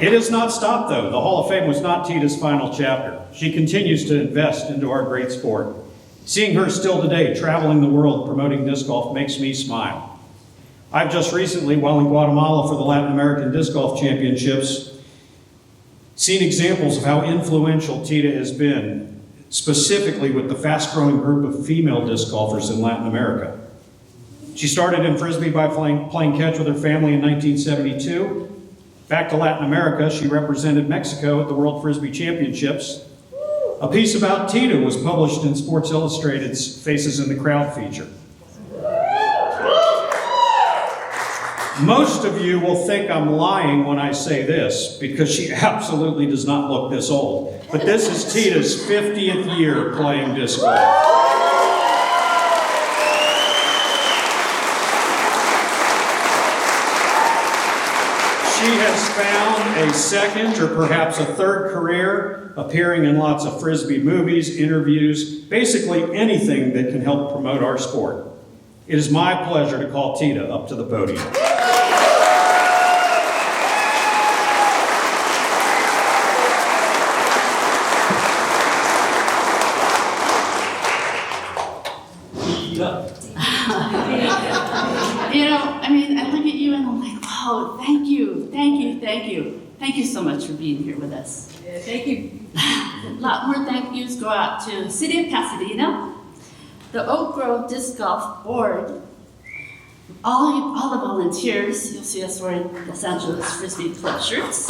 It has not stopped though. The Hall of Fame was not Tita's final chapter. She continues to invest into our great sport. Seeing her still today traveling the world promoting disc golf makes me smile. I've just recently, while in Guatemala for the Latin American Disc Golf Championships, seen examples of how influential Tita has been, specifically with the fast-growing group of female disc golfers in Latin America. She started in Frisbee by playing catch with her family in 1972. Back to Latin America, she represented Mexico at the World Frisbee Championships. A piece about Tita was published in Sports Illustrated's Faces in the Crowd feature. Most of you will think I'm lying when I say this, because she absolutely does not look this old. But this is Tita's 50th year playing disc golf. She has found a second or perhaps a third career, appearing in lots of Frisbee movies, interviews, basically anything that can help promote our sport. It is my pleasure to call Tita up to the podium. I look at you and I'm like, oh, thank you, thank you, thank you. Thank you so much for being here with us. Yeah, thank you. A lot more thank yous go out to the City of Pasadena, the Oak Grove Disc Golf Board, all the volunteers. You'll see us wearing Los Angeles Frisbee Club shirts.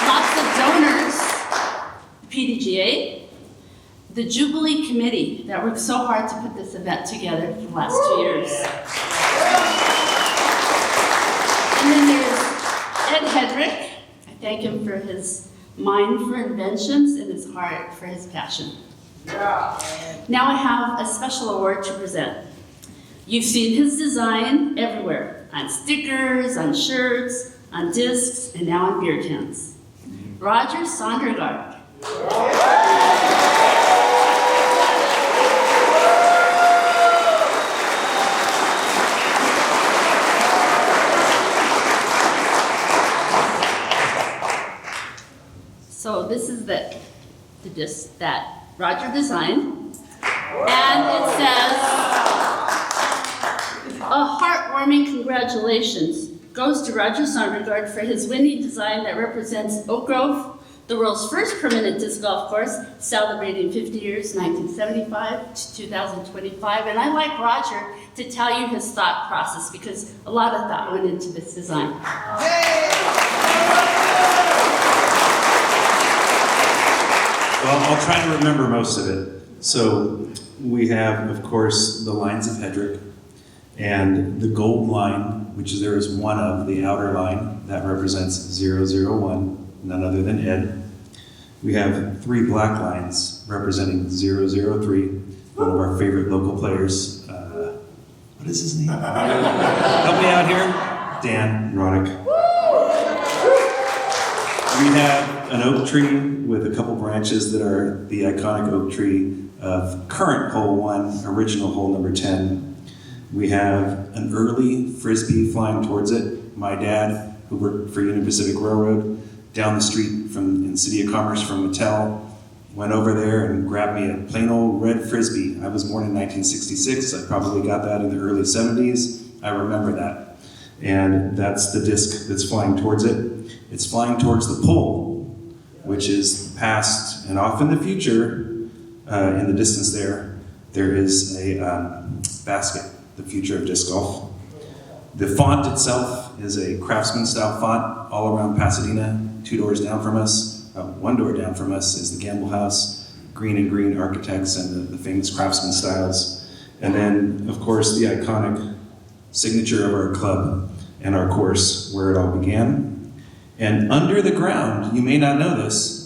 Lots of donors, PDGA, the Jubilee Committee that worked so hard to put this event together for the last 2 years. And then there's Ed Headrick. I thank him for his mind for inventions and his heart for his passion. Now I have a special award to present. You've seen his design everywhere, on stickers, on shirts, on discs, and now on beer cans. Roger Sondergaard. So this is the disc that Roger designed, and it says, a heartwarming congratulations goes to Roger Sondergaard for his winning design that represents Oak Grove, the world's first permanent disc golf course, celebrating 50 years, 1975 to 2025. And I'd like Roger to tell you his thought process, because a lot of thought went into this design. Well, I'll try to remember most of it. So we have, of course, the lines of Headrick, and the gold line, which there is one of, the outer line, that represents 001, none other than Ed. We have 3 black lines representing 003, one of our favorite local players. What is his name? Help me out here. Dan Roddick. We have an oak tree with a couple branches that are the iconic oak tree of current hole 1, original hole number 10. We have an early Frisbee flying towards it. My dad, who worked for Union Pacific Railroad, down the street in City of Commerce from Mattel, went over there and grabbed me a plain old red Frisbee. I was born in 1966. I probably got that in the early 70s. I remember that. And that's the disc that's flying towards it. It's flying towards the pole, which is past and off in the future. In the distance there is a basket, the future of disc golf. The font itself is a craftsman-style font all around Pasadena. 2 doors down from us, 1 door down from us is the Gamble House, Green and Green Architects and the famous craftsman styles. And then, of course, the iconic signature of our club and our course, where it all began. And under the ground, you may not know this,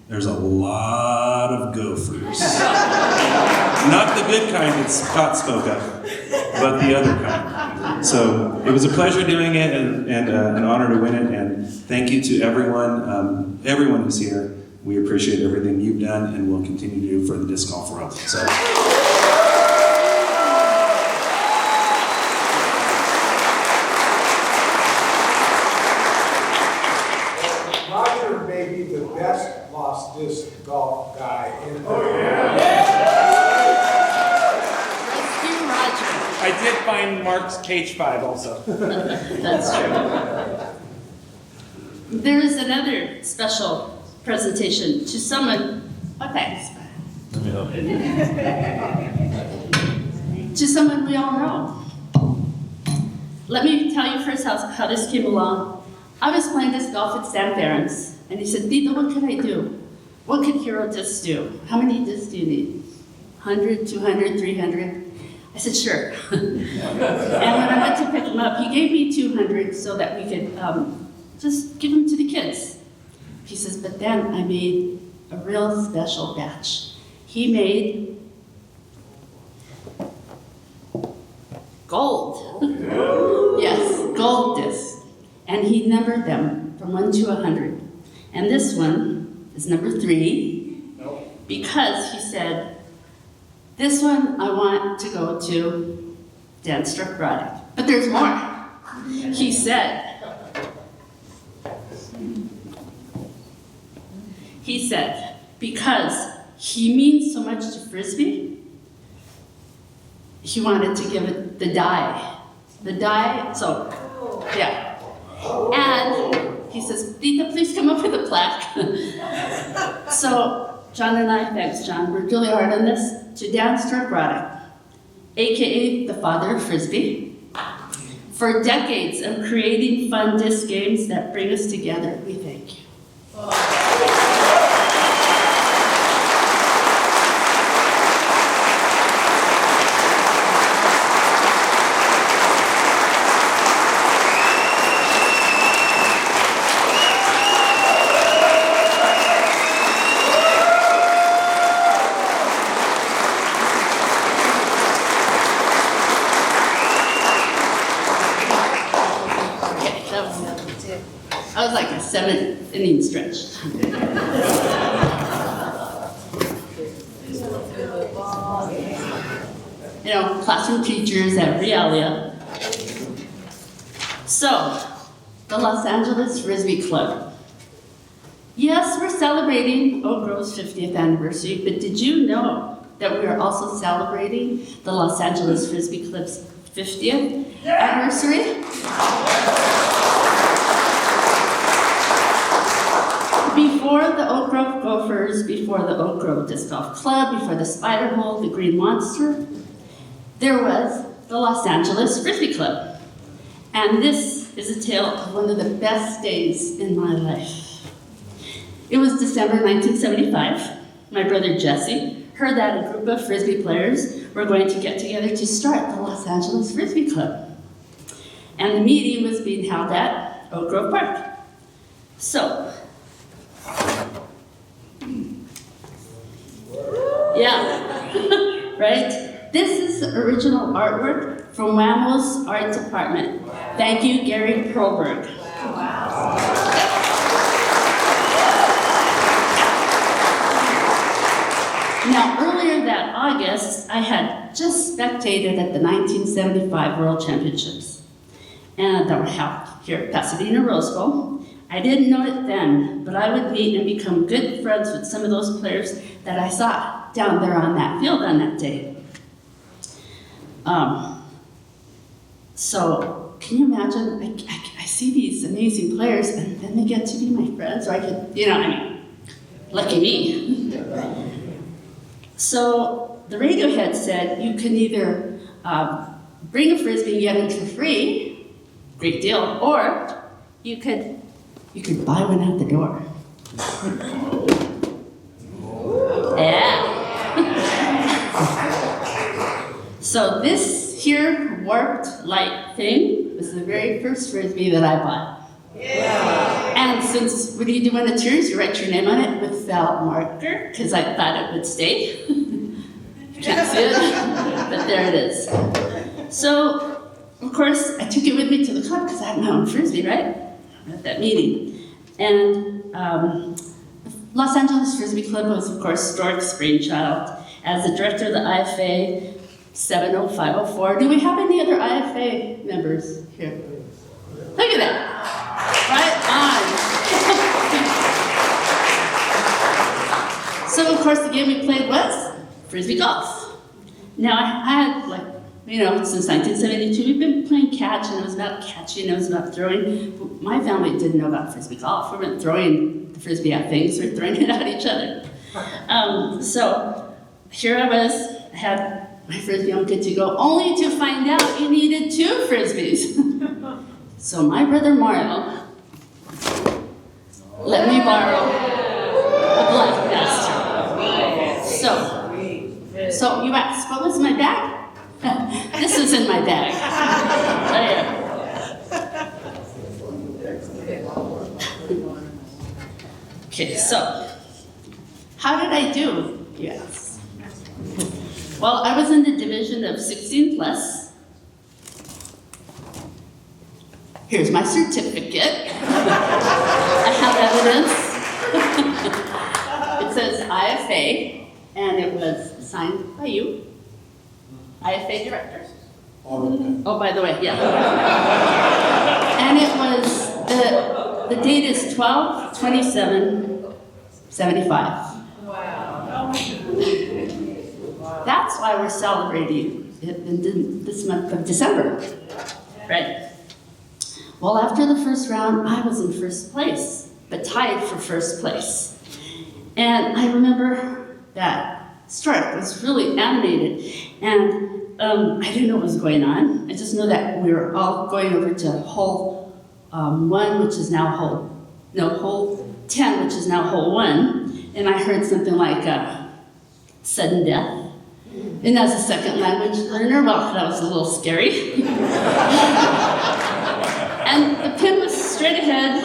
there's a lot of gophers. Not the good kind that Scott spoke of, but the other kind. So it was a pleasure doing it and an honor to win it. And thank you to everyone, everyone who's here. We appreciate everything you've done and will continue to do for the disc golf world. So. Roger may be the best lost disc golf guy in the world. I did find Mark's H5 also. That's true. There is another special presentation to someone, oh thanks. To someone we all know. Let me tell you first how this came along. I was playing disc golf at Sam Barron's, and he said, Tita, what can I do? What can Hero Discs do? How many discs do you need? 100, 200, 300? I said, sure. And when I went to pick him up, he gave me 200 so that we could just give them to the kids. He says, but then I made a real special batch. He made gold. Yes, gold discs. And he numbered them from 1 to 100. And this one is number 3, because he said, this one I want to go to Dan Stork Roddick. But there's more. He said, because he means so much to Frisbee, he wanted to give it the die. The die, so, yeah. And he says, Tita, please come up with a plaque. So, John and I, thanks John, worked really hard on this, to Dan Stork Roddick, AKA the father of Frisbee, for decades of creating fun disc games that bring us together. We thank you. 7-inning stretch. You know, classroom teachers at Realia. So, the Los Angeles Frisbee Club. Yes, we're celebrating Oak Grove's 50th anniversary, but did you know that we are also celebrating the Los Angeles Frisbee Club's 50th anniversary? Before the Oak Grove Gophers, before the Oak Grove Disc Golf Club, before the Spider Hole, the Green Monster, there was the Los Angeles Frisbee Club. And this is a tale of one of the best days in my life. It was December 1975. My brother Jesse heard that a group of Frisbee players were going to get together to start the Los Angeles Frisbee Club. And the meeting was being held at Oak Grove Park. So, yeah, right? This is original artwork from Whammo's art department. Thank you, Gary Perlberg. Now, earlier that August, I had just spectated at the 1975 World Championships, and that were held here at Pasadena Rose Bowl. I didn't know it then, but I would meet and become good friends with some of those players that I saw down there on that field on that day. So, can you imagine, I see these amazing players, and then they get to be my friends, or I could, you know, I mean, lucky me. So, the Radiohead said you can either bring a Frisbee and get it for free, great deal, or you could buy one at the door. Yeah. So this here warped light thing was the very first Frisbee that I bought. Yeah. And since, what do you do on the tours? You write your name on it with felt marker, because I thought it would stay. Can't see it, but there it is. So, of course, I took it with me to the club because I had my own Frisbee, right? At that meeting. And Los Angeles Frisbee Club was, of course, Stork's brainchild. As the director of the IFA 70504, do we have any other IFA members here? Look at that. Right on. So, of course, the game we played was Frisbee golf. Now, I had, like, you know, since 1972, we've been playing catch, and it was about catching, it was about throwing. But my family didn't know about Frisbee golf. We weren't throwing the Frisbee at things, we were throwing it at each other. So here I was, I had my Frisbee all good to go, only to find out you needed 2 Frisbees. So my brother Mario let me borrow a Black Master. So you asked, what was my bag? This is in my bag. Okay, so how did I do? Yes. Well, I was in the division of 16 plus. Here's my certificate. I have evidence. It says IFA, and it was signed by you. IFA director. Oh, by the way, yeah. And it was, the date is 12/27/75. Wow. That's why we're celebrating it in this month of December, right? Well, after the first round, I was in first place, but tied for first place. And I remember that Stork was really animated, and I didn't know what was going on. I just know that we were all going over to hole 1, which is now hole 10, which is now hole 1, and I heard something like sudden death. And as a second language learner, well, that was a little scary. And the pin was straight ahead,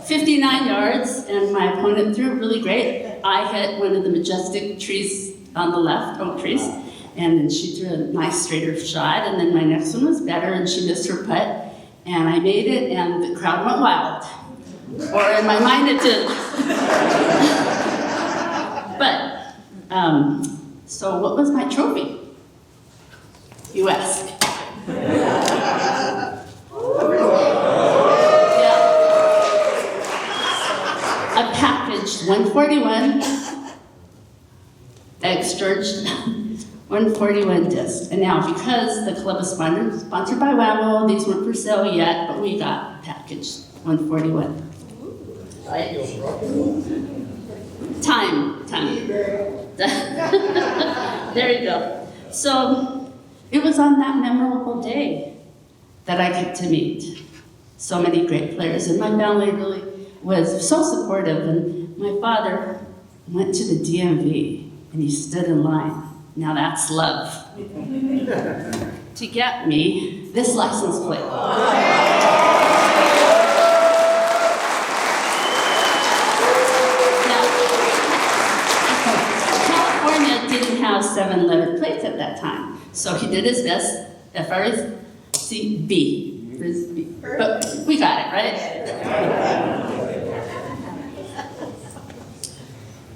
59 yards, and my opponent threw it really great. I hit one of the majestic trees on the left, oak trees, and then she threw a nice straighter shot, and then my next one was better, and she missed her putt, and I made it, and the crowd went wild. Or in my mind it did. But, so what was my trophy? You ask. Yeah. A packaged 141 exchanged 141 discs. And now, because the club is sponsored by Whammo, these weren't for sale yet, but we got packaged 141. Right? Time. There you go. So, it was on that memorable day that I got to meet so many great players. And my family really was so supportive. And my father went to the DMV and he stood in line. Now that's love. To get me this license plate. Now, California didn't have 7-letter plates at that time. So he did his best, FRSCB, Frisbee. But we got it, right?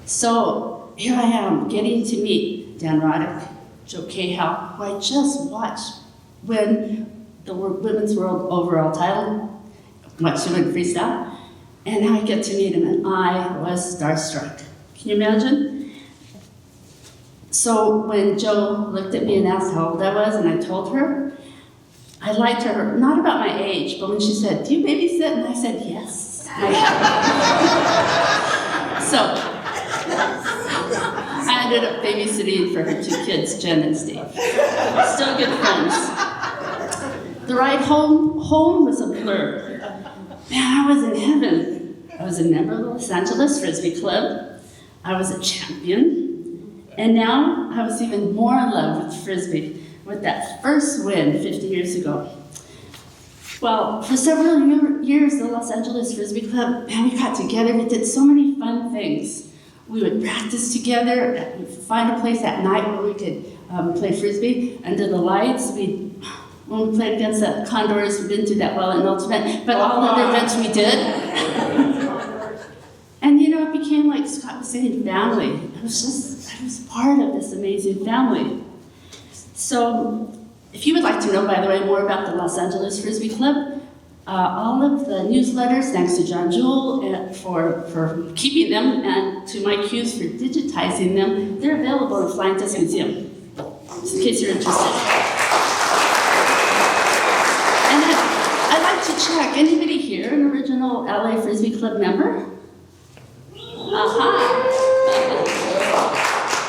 So here I am, getting to meet Dan Roddick, Joe Cahill, who I just watched win the Women's World Overall title, watched him in freestyle, and now I get to meet him, and I was starstruck. Can you imagine? So when Joe looked at me and asked how old I was, and I told her, I lied to her, not about my age, but when she said, "Do you babysit?" And I said, "Yes, I have." So I ended up babysitting for her 2 kids, Jen and Steve. Still good friends. The ride home was a blur. Man, I was in heaven. I was a member of the Los Angeles Frisbee Club. I was a champion. And now I was even more in love with Frisbee with that first win 50 years ago. Well, for several years, the Los Angeles Frisbee Club, man, we got together, we did so many fun things. We would practice together, we'd find a place at night where we could play Frisbee under the lights. When we played against the Condors, we didn't do that well in Ultimate, but all other events we did. And you know, it became like Scott was saying, family. I was part of this amazing family. So, if you would like to know, by the way, more about the Los Angeles Frisbee Club, all of the newsletters, thanks to John Jewell for keeping them, and to Mike Hughes for digitizing them, they're available in Flying Disc Museum, just in case you're interested. And I'd like to check, anybody here an original LA Frisbee Club member? Aha!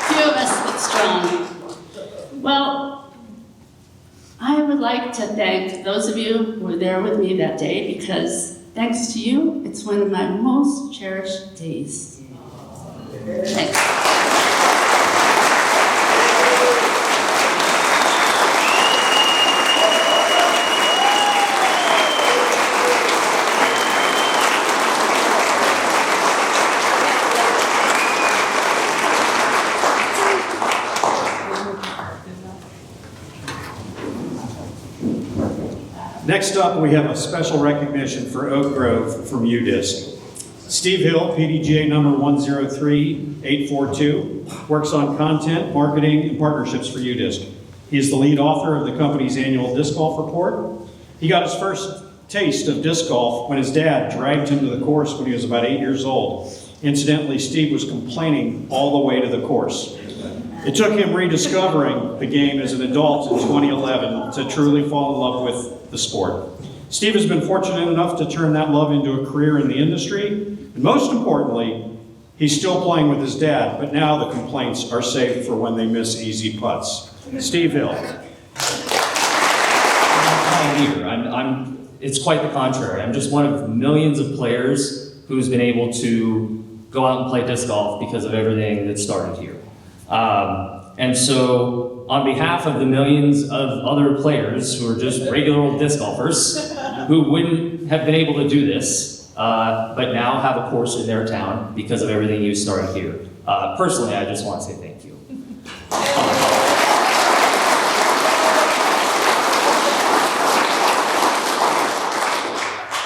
Few of us, but strong. Well, I would like to thank those of you who were there with me that day, because thanks to you, it's one of my most cherished days. Thanks. Next up, we have a special recognition for Oak Grove from UDisc. Steve Hill, PDGA number 103842, works on content, marketing, and partnerships for UDisc. He is the lead author of the company's annual disc golf report. He got his first taste of disc golf when his dad dragged him to the course when he was about 8 years old. Incidentally, Steve was complaining all the way to the course. It took him rediscovering the game as an adult in 2011 to truly fall in love with the sport. Steve has been fortunate enough to turn that love into a career in the industry, and most importantly, he's still playing with his dad, but now the complaints are saved for when they miss easy putts. Steve Hill. It's quite the contrary. I'm just one of millions of players who's been able to go out and play disc golf because of everything that started here. And so, on behalf of the millions of other players who are just regular old disc golfers, who wouldn't have been able to do this, but now have a course in their town because of everything you started here. Personally, I just want to say thank you.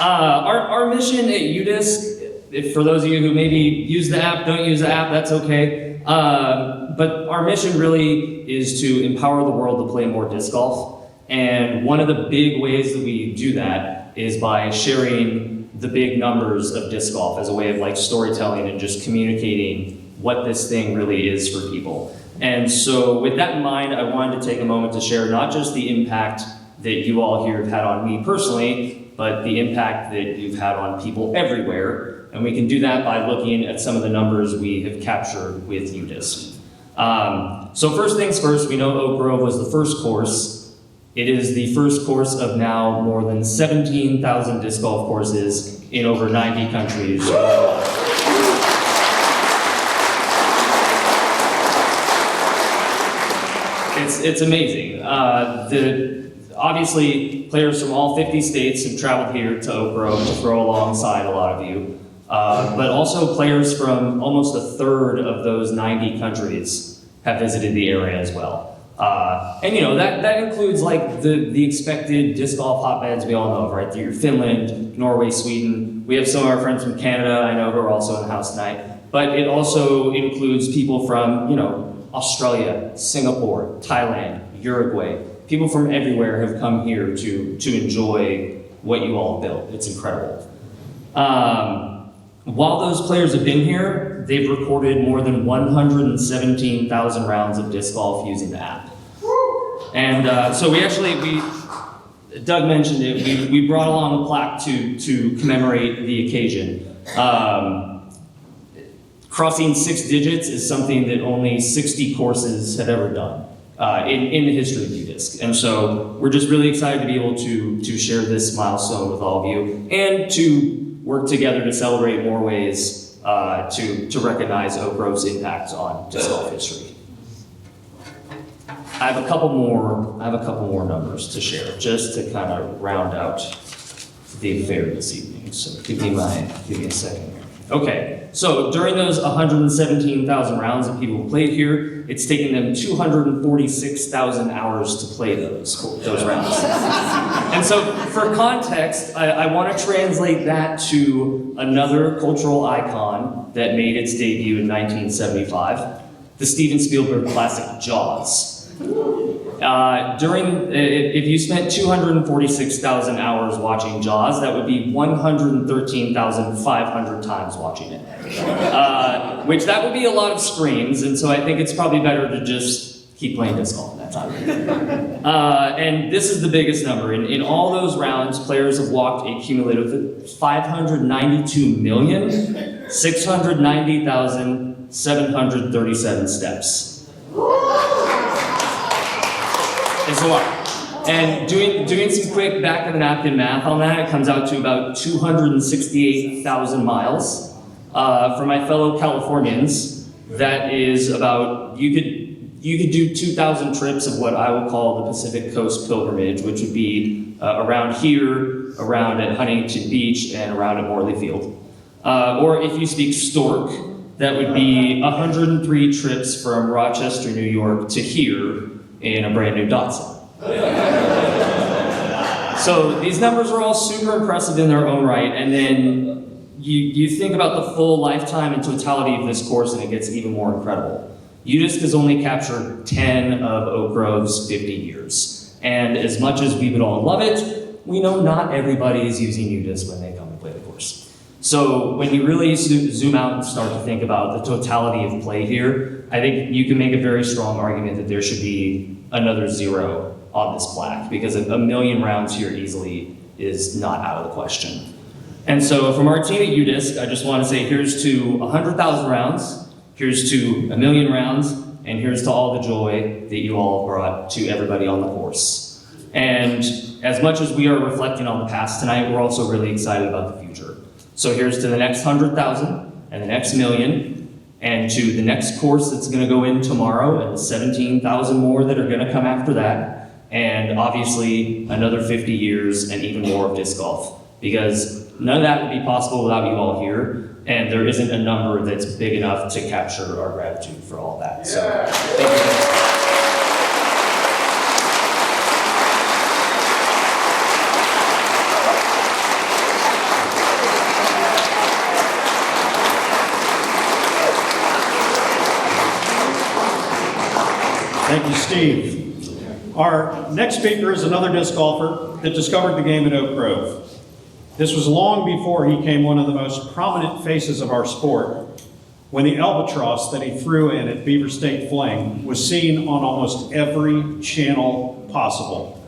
Our mission at UDisc, if for those of you who maybe use the app, don't use the app, that's okay. But our mission really is to empower the world to play more disc golf. And one of the big ways that we do that is by sharing the big numbers of disc golf as a way of like storytelling and just communicating what this thing really is for people. And so with that in mind, I wanted to take a moment to share not just the impact that you all here have had on me personally, but the impact that you've had on people everywhere. And we can do that by looking at some of the numbers we have captured with UDisc. So first things first, we know Oak Grove was the first course. It is the first course of now more than 17,000 disc golf courses in over 90 countries. It's amazing. Obviously, players from all 50 states have traveled here to Oak Grove to throw alongside a lot of you, but also players from almost a third of those 90 countries have visited the area as well. And you know, that includes like the expected disc golf hotbeds we all know of, right? Through Finland, Norway, Sweden. We have some of our friends from Canada, I know, who are also in the house tonight. But it also includes people from, you know, Australia, Singapore, Thailand, Uruguay. People from everywhere have come here to enjoy what you all built. It's incredible. While those players have been here, they've recorded more than 117,000 rounds of disc golf using the app. And so Doug mentioned it, we brought along a plaque to commemorate the occasion. Crossing 6 digits is something that only 60 courses have ever done in the history of UDisc. And so we're just really excited to be able to share this milestone with all of you and to work together to celebrate more ways to recognize Oak Grove's impact on disc golf history. I have a couple more numbers to share just to kind of round out the affair this evening. So give me a second. Okay, so during those 117,000 rounds that people played here, it's taken them 246,000 hours to play those rounds. And so for context, I want to translate that to another cultural icon that made its debut in 1975, the Steven Spielberg classic Jaws. If you spent 246,000 hours watching Jaws, that would be 113,500 times watching it. Which that would be a lot of screens, and so I think it's probably better to just keep playing disc golf in that time. And this is the biggest number. In all those rounds, players have walked a cumulative 592,690,737 steps. It's a lot. And doing some quick back of the napkin math on that, it comes out to about 268,000 miles. For my fellow Californians, that is about, you could do 2,000 trips of what I will call the Pacific Coast Pilgrimage, which would be around here, around at Huntington Beach, and around at Morley Field. Or if you speak Stork, that would be 103 trips from Rochester, New York to here in a brand new Datsun. So these numbers are all super impressive in their own right, and then you think about the full lifetime and totality of this course and it gets even more incredible. UDisc has only captured 10 of Oak Grove's 50 years. And as much as we would all love it, we know not everybody is using UDisc when they come and play the course. So when you really zoom out and start to think about the totality of play here, I think you can make a very strong argument that there should be another 0 on this plaque, because a million rounds here easily is not out of the question. And so from our team at UDisc, I just want to say here's to 100,000 rounds, here's to a million rounds, and here's to all the joy that you all brought to everybody on the course. And as much as we are reflecting on the past tonight, we're also really excited about the future. So here's to the next 100,000 and the next million, and to the next course that's going to go in tomorrow, and the 17,000 more that are going to come after that, and obviously another 50 years and even more of disc golf, because none of that would be possible without you all here, and there isn't a number that's big enough to capture our gratitude for all that. So, thank you. Thank you, Steve. Our next speaker is another disc golfer that discovered the game at Oak Grove. This was long before he became one of the most prominent faces of our sport, when the albatross that he threw in at Beaver State Fling was seen on almost every channel possible.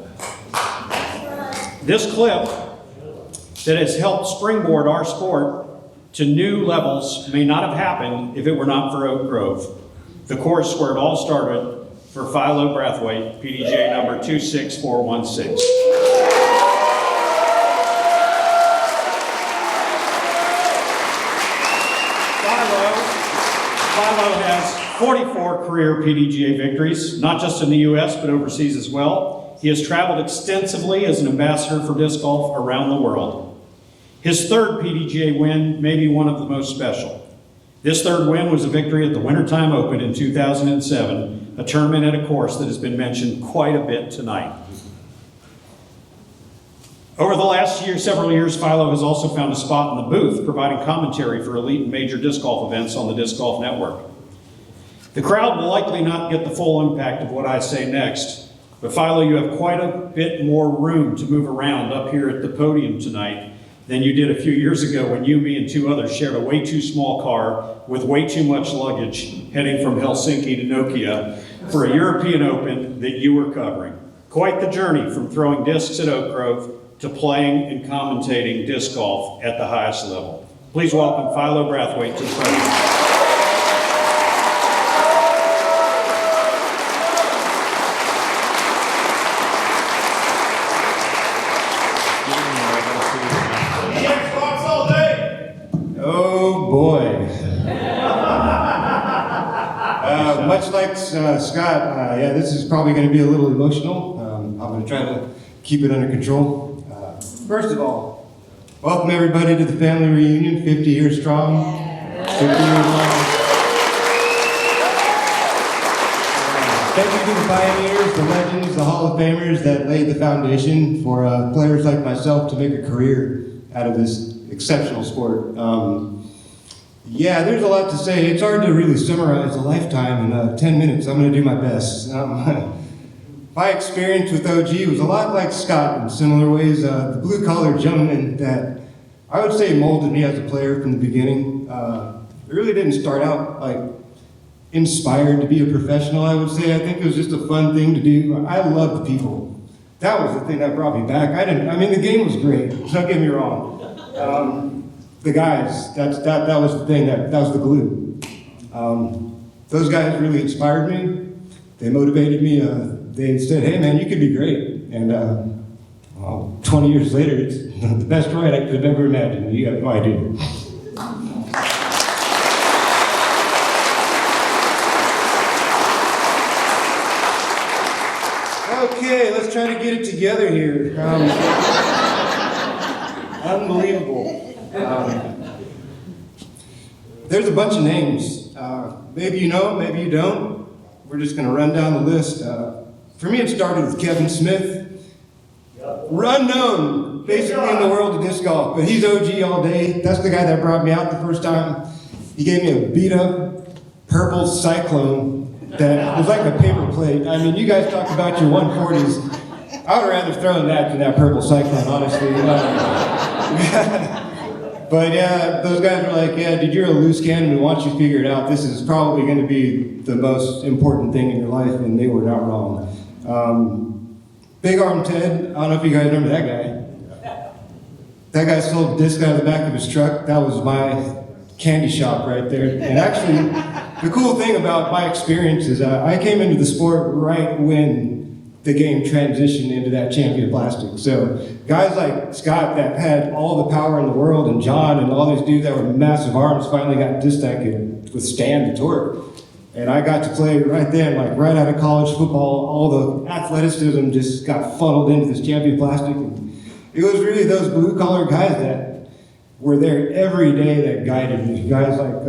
This clip that has helped springboard our sport to new levels may not have happened if it were not for Oak Grove, the course where it all started for Philo Brathwaite, PDGA number 26416. Philo has 44 career PDGA victories, not just in the US, but overseas as well. He has traveled extensively as an ambassador for disc golf around the world. His third PDGA win may be one of the most special. This third win was a victory at the Wintertime Open in 2007, a tournament at a course that has been mentioned quite a bit tonight. Over the last several years, Philo has also found a spot in the booth providing commentary for elite and major disc golf events on the Disc Golf Network. The crowd will likely not get the full impact of what I say next, but Philo, you have quite a bit more room to move around up here at the podium tonight than you did a few years ago when you, me, and two others shared a way too small car with way too much luggage heading from Helsinki to Nokia for a European Open that you were covering. Quite the journey from throwing discs at Oak Grove to playing and commentating disc golf at the highest level. Please welcome Philo Brathwaite to the podium. Oh boy. Much like Scott, yeah, this is probably going to be a little emotional. I'm going to try to keep it under control. First of all, welcome everybody to the family reunion, 50 years strong, 50 years long. Thank you to the pioneers, the legends, the Hall of Famers that laid the foundation for players like myself to make a career out of this exceptional sport. Yeah, there's a lot to say. It's hard to really summarize a lifetime in 10 minutes. I'm going to do my best. My experience with OG was a lot like Scott in similar ways. The blue-collar gentleman that I would say molded me as a player from the beginning. It really didn't start out like inspired to be a professional, I would say. I think it was just a fun thing to do. I loved people. That was the thing that brought me back. I mean, the game was great. Don't get me wrong. The guys, that was the thing, that was the glue. Those guys really inspired me. They motivated me. They said, hey man, you could be great. And well, 20 years later, it's the best ride I could have ever imagined. You have no idea. Okay, let's try to get it together here. Unbelievable. There's a bunch of names. Maybe you know, maybe you don't. We're just going to run down the list. For me, it started with Kevin Smith. Unknown, basically in the world of disc golf, but he's OG all day. That's the guy that brought me out the first time. He gave me a beat-up purple Cyclone that was like a paper plate. I mean, you guys talk about your 140s. I would rather throw that than that purple Cyclone, honestly. But yeah, those guys were like, yeah, dude, you're a loose cannon, and once you figure it out, this is probably going to be the most important thing in your life, and they were not wrong. Big Arm Ted, I don't know if you guys remember that guy. That guy sold discs out of the back of his truck. That was my candy shop right there. And actually, the cool thing about my experience is I came into the sport right when the game transitioned into that champion plastic. So guys like Scott that had all the power in the world, and John and all these dudes that were massive arms finally got discs that could withstand the torque. And I got to play right then, like right out of college football. All the athleticism just got funneled into this champion plastic. And it was really those blue collar guys that were there every day that guided me. Guys like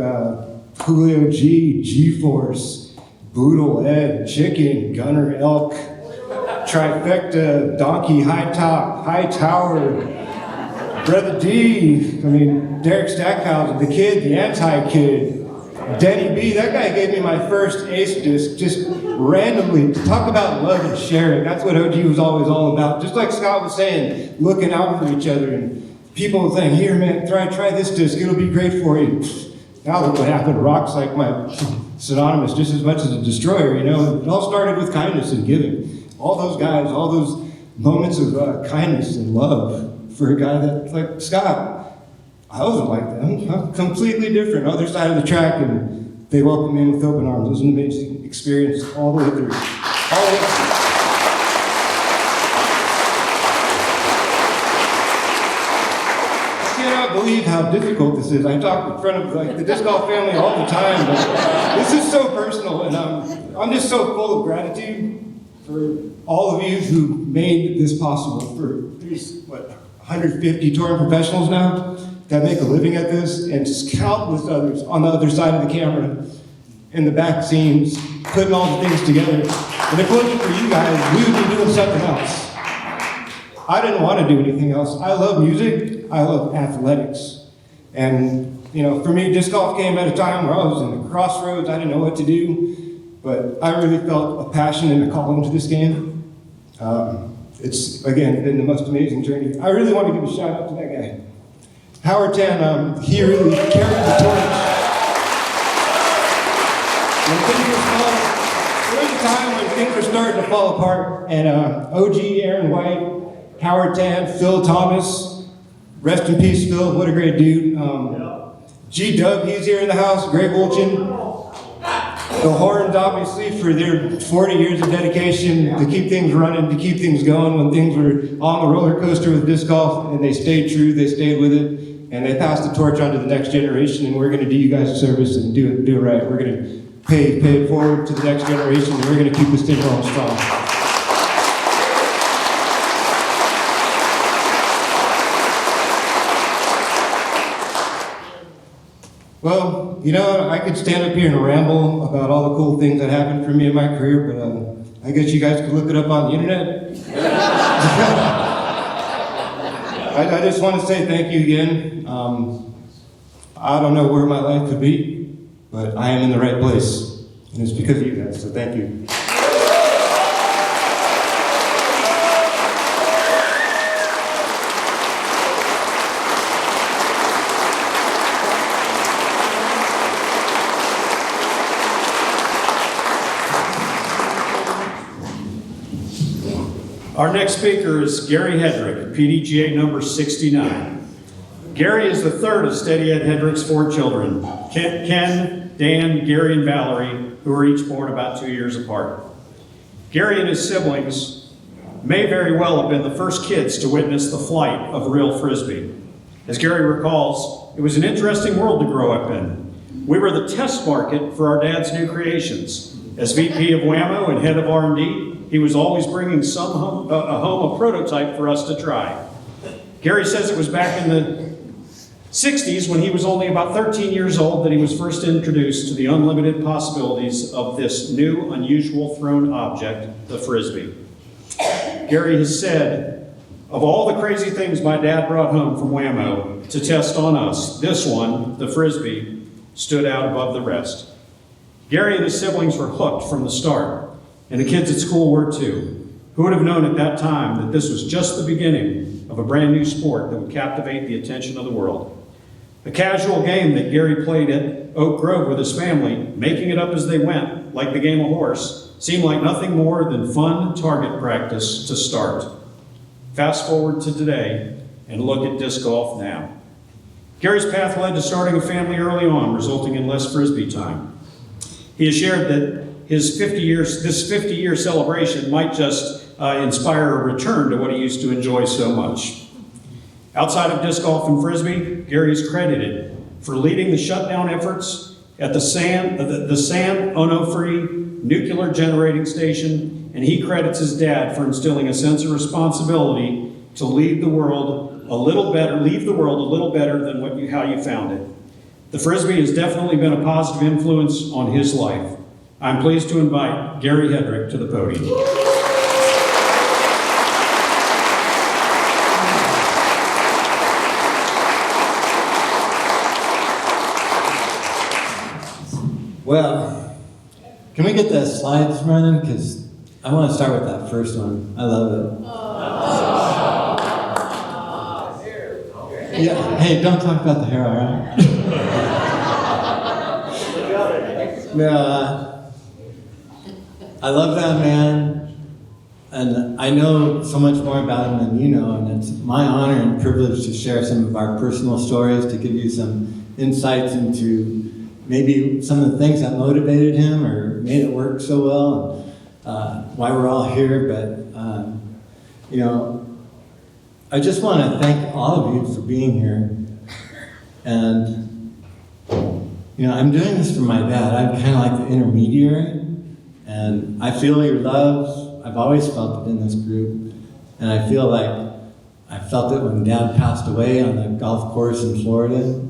Julio G, G-Force, Boodle, Ed, Chicken, Gunner, Elk, Trifecta, Donkey, High Top, High Tower, Brother D, I mean, Derek Stackhausen, the kid, the anti-kid, Denny B, that guy gave me my first ace disc just randomly. Talk about love and sharing. That's what OG was always all about. Just like Scott was saying, looking out for each other and people saying, here man, try this disc, it'll be great for you. Now look what happened. Rock's like my synonymous just as much as a destroyer, you know. It all started with kindness and giving. All those guys, all those moments of kindness and love for a guy that's like Scott. I wasn't like them. I'm completely different. Other side of the track, and they welcomed me in with open arms. It was an amazing experience all the way through. All the way through. I cannot believe how difficult this is. I talk in front of the disc golf family all the time, but this is so personal, and I'm just so full of gratitude for all of you who made this possible. For these 150 touring professionals now that make a living at this, and just countless others on the other side of the camera, in the back scenes, putting all the things together. And if it wasn't for you guys, we would be doing something else. I didn't want to do anything else. I love music, I love athletics. And, you know, for me, disc golf came at a time where I was in the crossroads, I didn't know what to do, but I really felt a passion and a calling to this game. It's, again, been the most amazing journey. I really want to give a shout out to that guy. Howard Tan, he really carried the torch. When things were small, there was a time when things were starting to fall apart, and OG, Aaron White, Howard Tan, Phil Thomas, rest in peace, Phil, what a great dude. G-Dub, he's here in the house, Greg Wolchin. The Horns, obviously, for their 40 years of dedication to keep things running, to keep things going when things were on the roller coaster with disc golf, and they stayed true, they stayed with it, and they passed the torch on to the next generation, and we're going to do you guys a service and do it right. We're going to pay it forward to the next generation, and we're going to keep this thing going strong. Well, you know, I could stand up here and ramble about all the cool things that happened for me in my career, but I guess you guys could look it up on the internet. I just want to say thank you again. I don't know where my life could be, but I am in the right place, and it's because of you guys, so thank you. Our next speaker is Gary Headrick, PDGA number 69. Gary is the third of Steady Ed Headrick's 4 children, Ken, Dan, Gary, and Valerie, who are each born about 2 years apart. Gary and his siblings may very well have been the first kids to witness the flight of real Frisbee. As Gary recalls, it was an interesting world to grow up in. We were the test market for our dad's new creations. As VP of Whammo and head of R&D, he was always bringing home a prototype for us to try. Gary says it was back in the 60s when he was only about 13 years old that he was first introduced to the unlimited possibilities of this new, unusual thrown object, the Frisbee. Gary has said, of all the crazy things my dad brought home from Whammo to test on us, this one, the Frisbee, stood out above the rest. Gary and his siblings were hooked from the start. And the kids at school were too. Who would have known at that time that this was just the beginning of a brand new sport that would captivate the attention of the world? A casual game that Gary played at Oak Grove with his family, making it up as they went, like the game of horse, seemed like nothing more than fun target practice to start. Fast forward to today and look at disc golf now. Gary's path led to starting a family early on, resulting in less Frisbee time. He has shared that this 50-year celebration might just inspire a return to what he used to enjoy so much. Outside of disc golf and Frisbee, Gary is credited for leading the shutdown efforts at the San Onofre nuclear generating station, and he credits his dad for instilling a sense of responsibility to leave the world a little better than how you found it. The Frisbee has definitely been a positive influence on his life. I'm pleased to invite Gary Headrick to the podium. Well, can we get the slides running? Because I want to start with that first one. I love it. Yeah. Hey, don't talk about the hair, all right? No, I love that man, and I know so much more about him than you know, and it's my honor and privilege to share some of our personal stories, to give you some insights into maybe some of the things that motivated him or made it work so well, and why we're all here. But, you know, I just want to thank all of you for being here. And, you know, I'm doing this for my dad. I'm kind of like the intermediary. And I feel your love. I've always felt it in this group. And I feel like I felt it when Dad passed away on the golf course in Florida.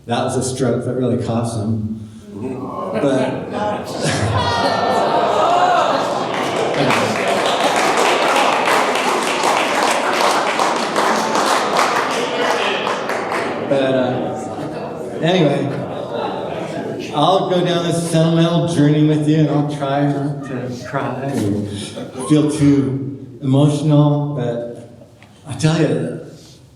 That was a stroke that really cost him. But anyway, I'll go down this sentimental journey with you, and I'll try not to cry or feel too emotional. But I tell you,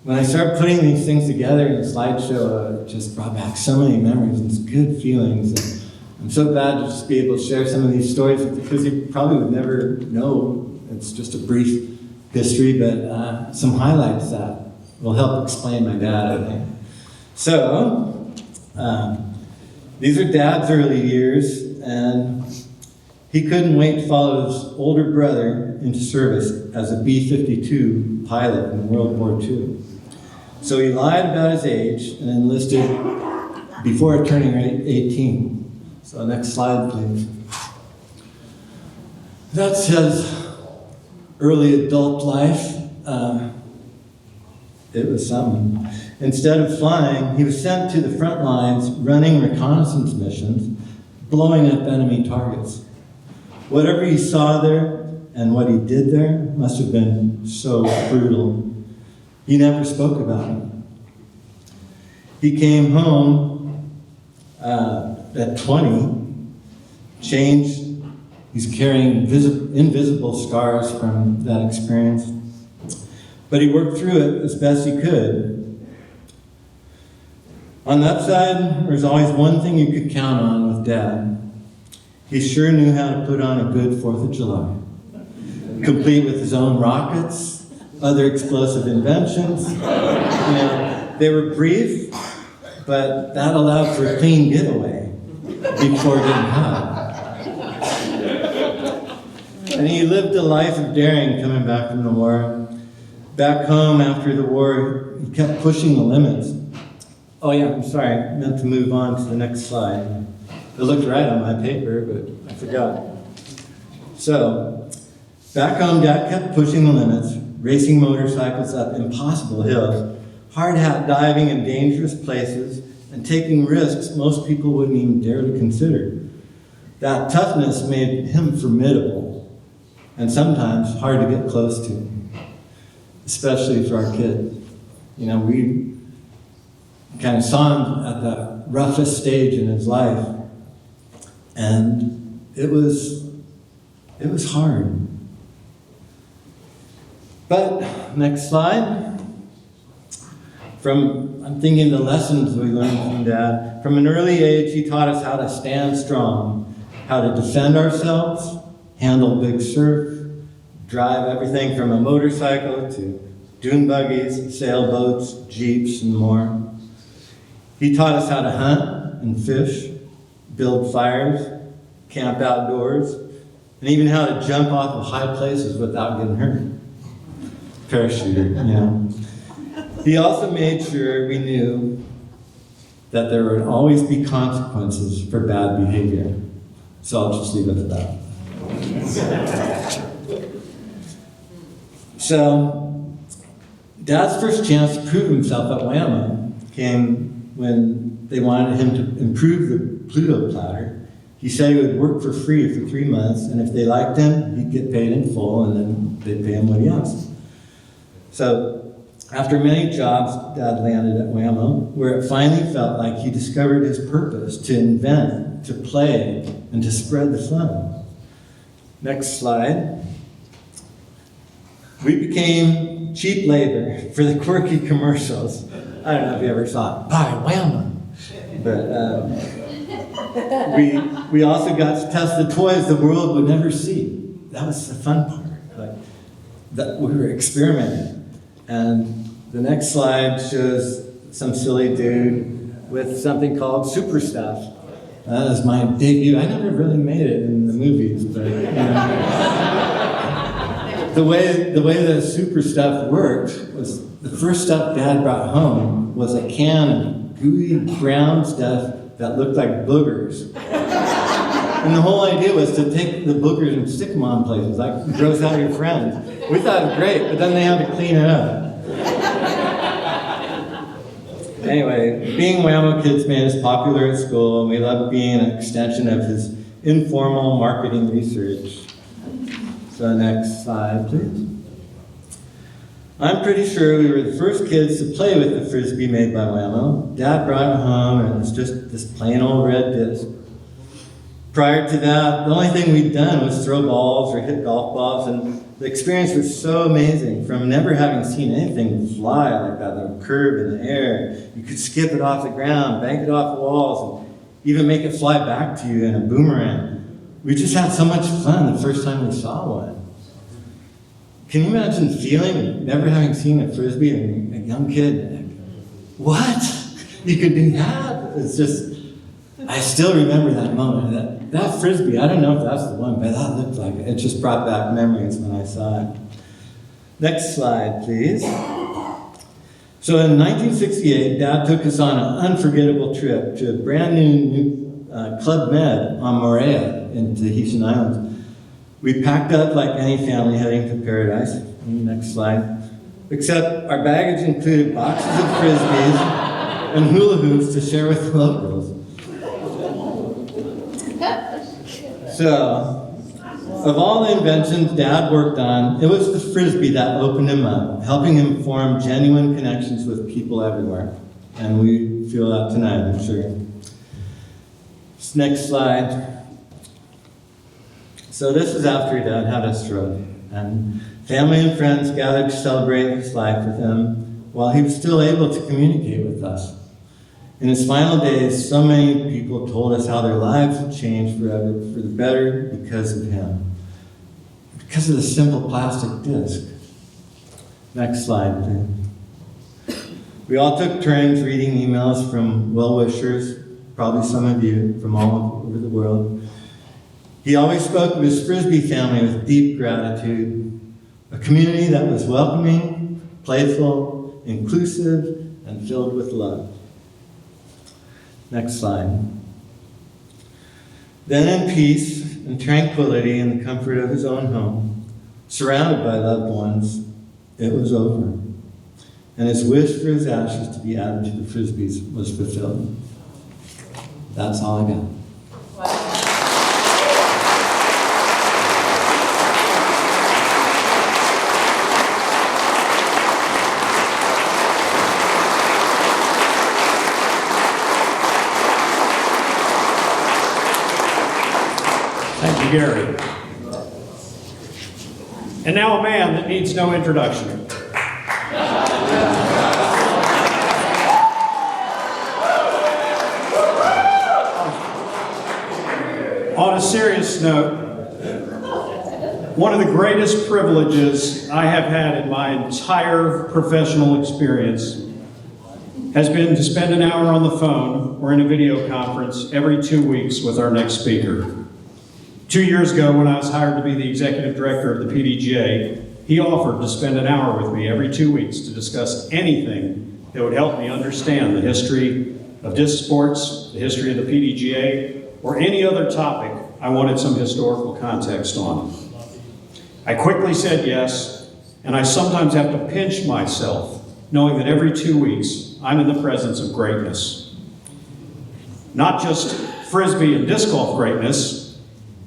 when I started putting these things together in a slideshow, it just brought back so many memories and good feelings. And I'm so glad to just be able to share some of these stories with you, because you probably would never know. It's just a brief history, but some highlights that will help explain my dad, I think. So, these are Dad's early years, and he couldn't wait to follow his older brother into service as a B-52 pilot in World War II. So he lied about his age and enlisted before turning 18. So next slide, please. That's his early adult life. It was something. Instead of flying, he was sent to the front lines running reconnaissance missions, blowing up enemy targets. Whatever he saw there and what he did there must have been so brutal. He never spoke about it. He came home at 20, changed. He's carrying invisible scars from that experience. But he worked through it as best he could. On the upside, there's always one thing you could count on with Dad. He sure knew how to put on a good 4th of July, complete with his own rockets, other explosive inventions. You know, they were brief, but that allowed for a clean getaway before getting hot. And he lived a life of daring coming back from the war. Back home after the war, he kept pushing the limits. Oh yeah, I'm sorry, I meant to move on to the next slide. It looked right on my paper, but I forgot. So, back home, Dad kept pushing the limits, racing motorcycles up impossible hills, hard hat diving in dangerous places, and taking risks most people wouldn't even dare to consider. That toughness made him formidable, and sometimes hard to get close to, especially for our kids. You know, we kind of saw him at the roughest stage in his life, and it was hard. But next slide. I'm thinking the lessons we learned from Dad. From an early age, he taught us how to stand strong, how to defend ourselves, handle big surf, drive everything from a motorcycle to dune buggies, sailboats, jeeps, and more. He taught us how to hunt and fish, build fires, camp outdoors, and even how to jump off of high places without getting hurt. Parachuter, yeah. He also made sure we knew that there would always be consequences for bad behavior. So I'll just leave it at that. So, Dad's first chance to prove himself at Whammo came when they wanted him to improve the Pluto platter. He said he would work for free for 3 months, and if they liked him, he'd get paid in full, and then they'd pay him what he asked. So, after many jobs, Dad landed at Whammo, where it finally felt like he discovered his purpose to invent, to play and to spread the fun. Next slide. We became cheap labor for the quirky commercials. I don't know if you ever saw it. Buy Whammo. But we also got to test the toys the world would never see. That was the fun part. Like, that we were experimenting. And the next slide shows some silly dude with something called super stuff. That was my debut. I never really made it in the movies, but you know. the way the super stuff worked was the first stuff Dad brought home was a can of gooey brown stuff that looked like boogers. And the whole idea was to take the boogers and stick them on places, like gross out your friends. We thought it was great, but then they had to clean it up. Anyway, being Whammo Kids made us popular at school, and we loved being an extension of his informal marketing research. So next slide, please. I'm pretty sure we were the first kids to play with the Frisbee made by Whammo. Dad brought it home, and it was just this plain old red disc. Prior to that, the only thing we'd done was throw balls or hit golf balls, and the experience was so amazing. From never having seen anything fly like that, like a curve in the air, you could skip it off the ground, bank it off the walls, and even make it fly back to you in a boomerang. We just had so much fun the first time we saw one. Can you imagine feeling, never having seen a Frisbee, and a young kid, like, what? You could do that? It's just, I still remember that moment. That Frisbee, I don't know if that's the one, but that looked like it. It just brought back memories when I saw it. Next slide, please. So in 1968, Dad took us on an unforgettable trip to a brand new Club Med on Moorea in Tahitian Islands. We packed up like any family heading to paradise. Next slide. Except our baggage included boxes of Frisbees and hula hoops to share with the locals. So, of all the inventions Dad worked on, it was the Frisbee that opened him up, helping him form genuine connections with people everywhere. And we feel that tonight, I'm sure. Next slide. So this is after Dad had a stroke, and family and friends gathered to celebrate his life with him while he was still able to communicate with us. In his final days, so many people told us how their lives had changed forever for the better because of him. Because of the simple plastic disc. Next slide, please. We all took turns reading emails from well-wishers, probably some of you from all over the world. He always spoke of his Frisbee family with deep gratitude, a community that was welcoming, playful, inclusive, and filled with love. Next slide. Then in peace and tranquility in the comfort of his own home, surrounded by loved ones, it was over. And his wish for his ashes to be added to the Frisbees was fulfilled. That's all I got. Thank you, Gary. And now a man that needs no introduction. On a serious note, one of the greatest privileges I have had in my entire professional experience has been to spend an hour on the phone or in a video conference every 2 weeks with our next speaker. 2 years ago, when I was hired to be the executive director of the PDGA, he offered to spend an hour with me every 2 weeks to discuss anything that would help me understand the history of disc sports, the history of the PDGA, or any other topic I wanted some historical context on. I quickly said yes, and I sometimes have to pinch myself, knowing that every 2 weeks, I'm in the presence of greatness. Not just Frisbee and disc golf greatness,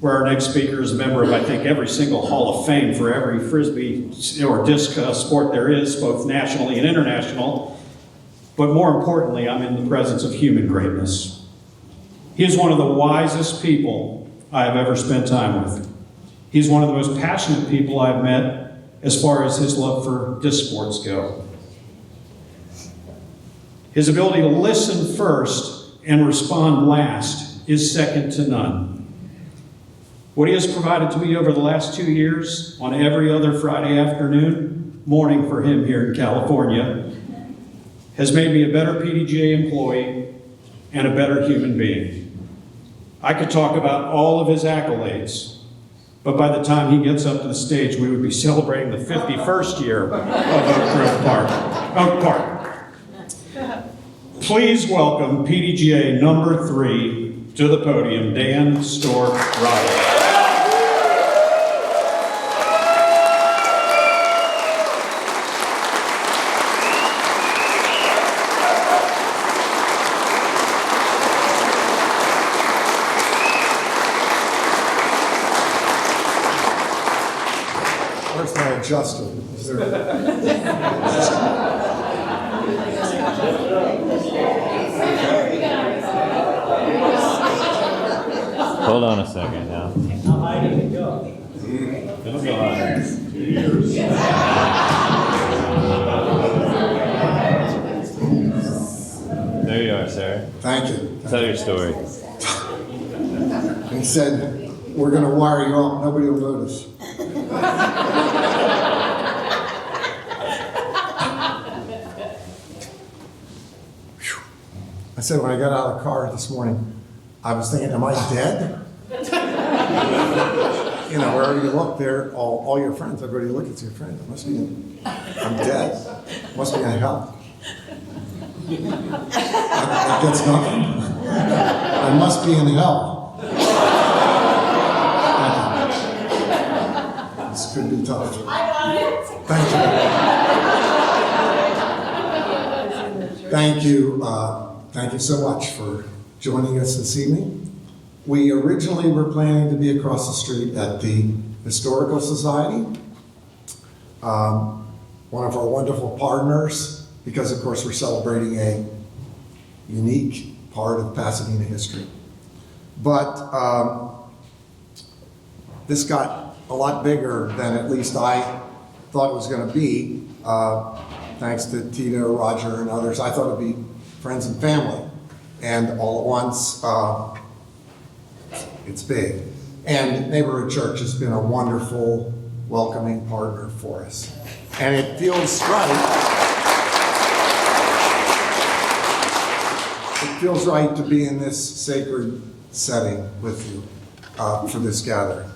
where our next speaker is a member of, I think, every single Hall of Fame for every Frisbee or disc sport there is, both nationally and international. But more importantly, I'm in the presence of human greatness. He is one of the wisest people I have ever spent time with. He's one of the most passionate people I've met as far as his love for disc sports go. His ability to listen first and respond last is second to none. What he has provided to me over the last 2 years on every other Friday afternoon, morning for him here in California, has made me a better PDGA employee and a better human being. I could talk about all of his accolades, but by the time he gets up to the stage, we would be celebrating the 51st year of Oak Park. Please welcome PDGA number 3 to the podium, Dan Stork Roddick. Where's my adjuster? Is there? Hold on a second now. How high did it go? It'll go higher. There you are, sir. Thank you. Tell your story. He said, we're going to wire you up. Nobody will notice. I said when I got out of the car this morning, I was thinking, am I dead? You know, wherever you look there, all your friends, everybody you look, it's your friend. It must be, I'm dead. Must be in hell. That gets nothing. I must be in hell. This could be tough. Thank you. Thank you. Thank you so much for joining us this evening. We originally were planning to be across the street at the Historical Society. One of our wonderful partners, because of course we're celebrating a unique part of Pasadena history. But this got a lot bigger than at least I thought it was going to be. Thanks to Tita, Roger, and others, I thought it'd be friends and family. And all at once, it's big. And Neighborhood Church has been a wonderful, welcoming partner for us. And it feels right. It feels right to be in this sacred setting with you for this gathering.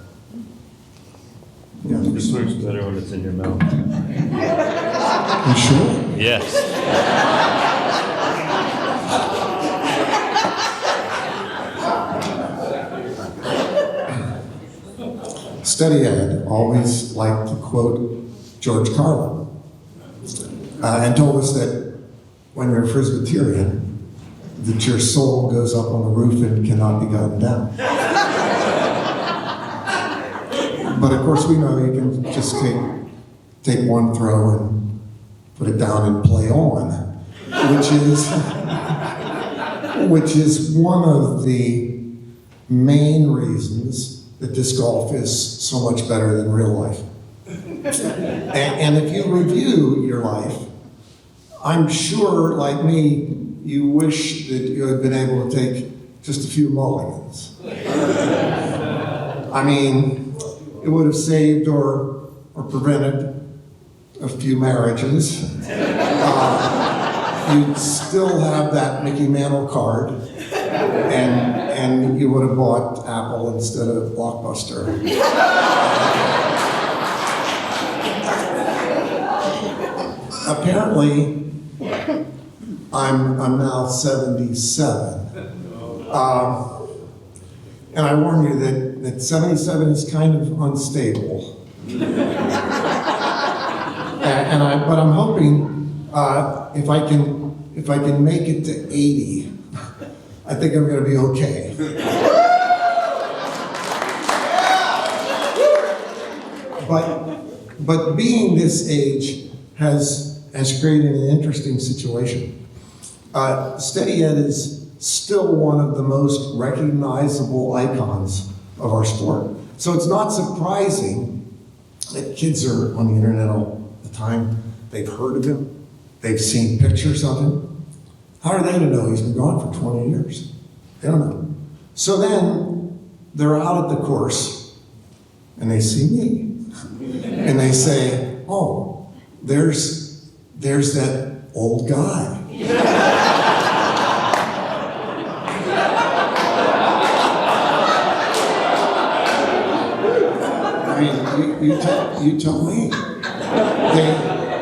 Yeah. This works better when it's in your mouth. You sure? Yes. Study Ed always liked to quote George Carlin and told us that when you're a Presbyterian, that your soul goes up on the roof and cannot be gotten down. But of course we know you can just take one throw and put it down and play on, which is one of the main reasons that disc golf is so much better than real life. And if you review your life, I'm sure, like me, you wish that you had been able to take just a few mulligans. I mean, it would have saved or prevented a few marriages. You'd still have that Mickey Mantle card, and you would have bought Apple instead of Blockbuster. Apparently, I'm now 77. And I warn you that 77 is kind of unstable. But I'm hoping if I can make it to 80, I think I'm going to be okay. But being this age has created an interesting situation. Steady Ed is still one of the most recognizable icons of our sport. So it's not surprising that kids are on the internet all the time. They've heard of him. They've seen pictures of him. How are they to know he's been gone for 20 years? They don't know. So then they're out at the course and they see me and they say, oh, there's that old guy. I mean, you tell me.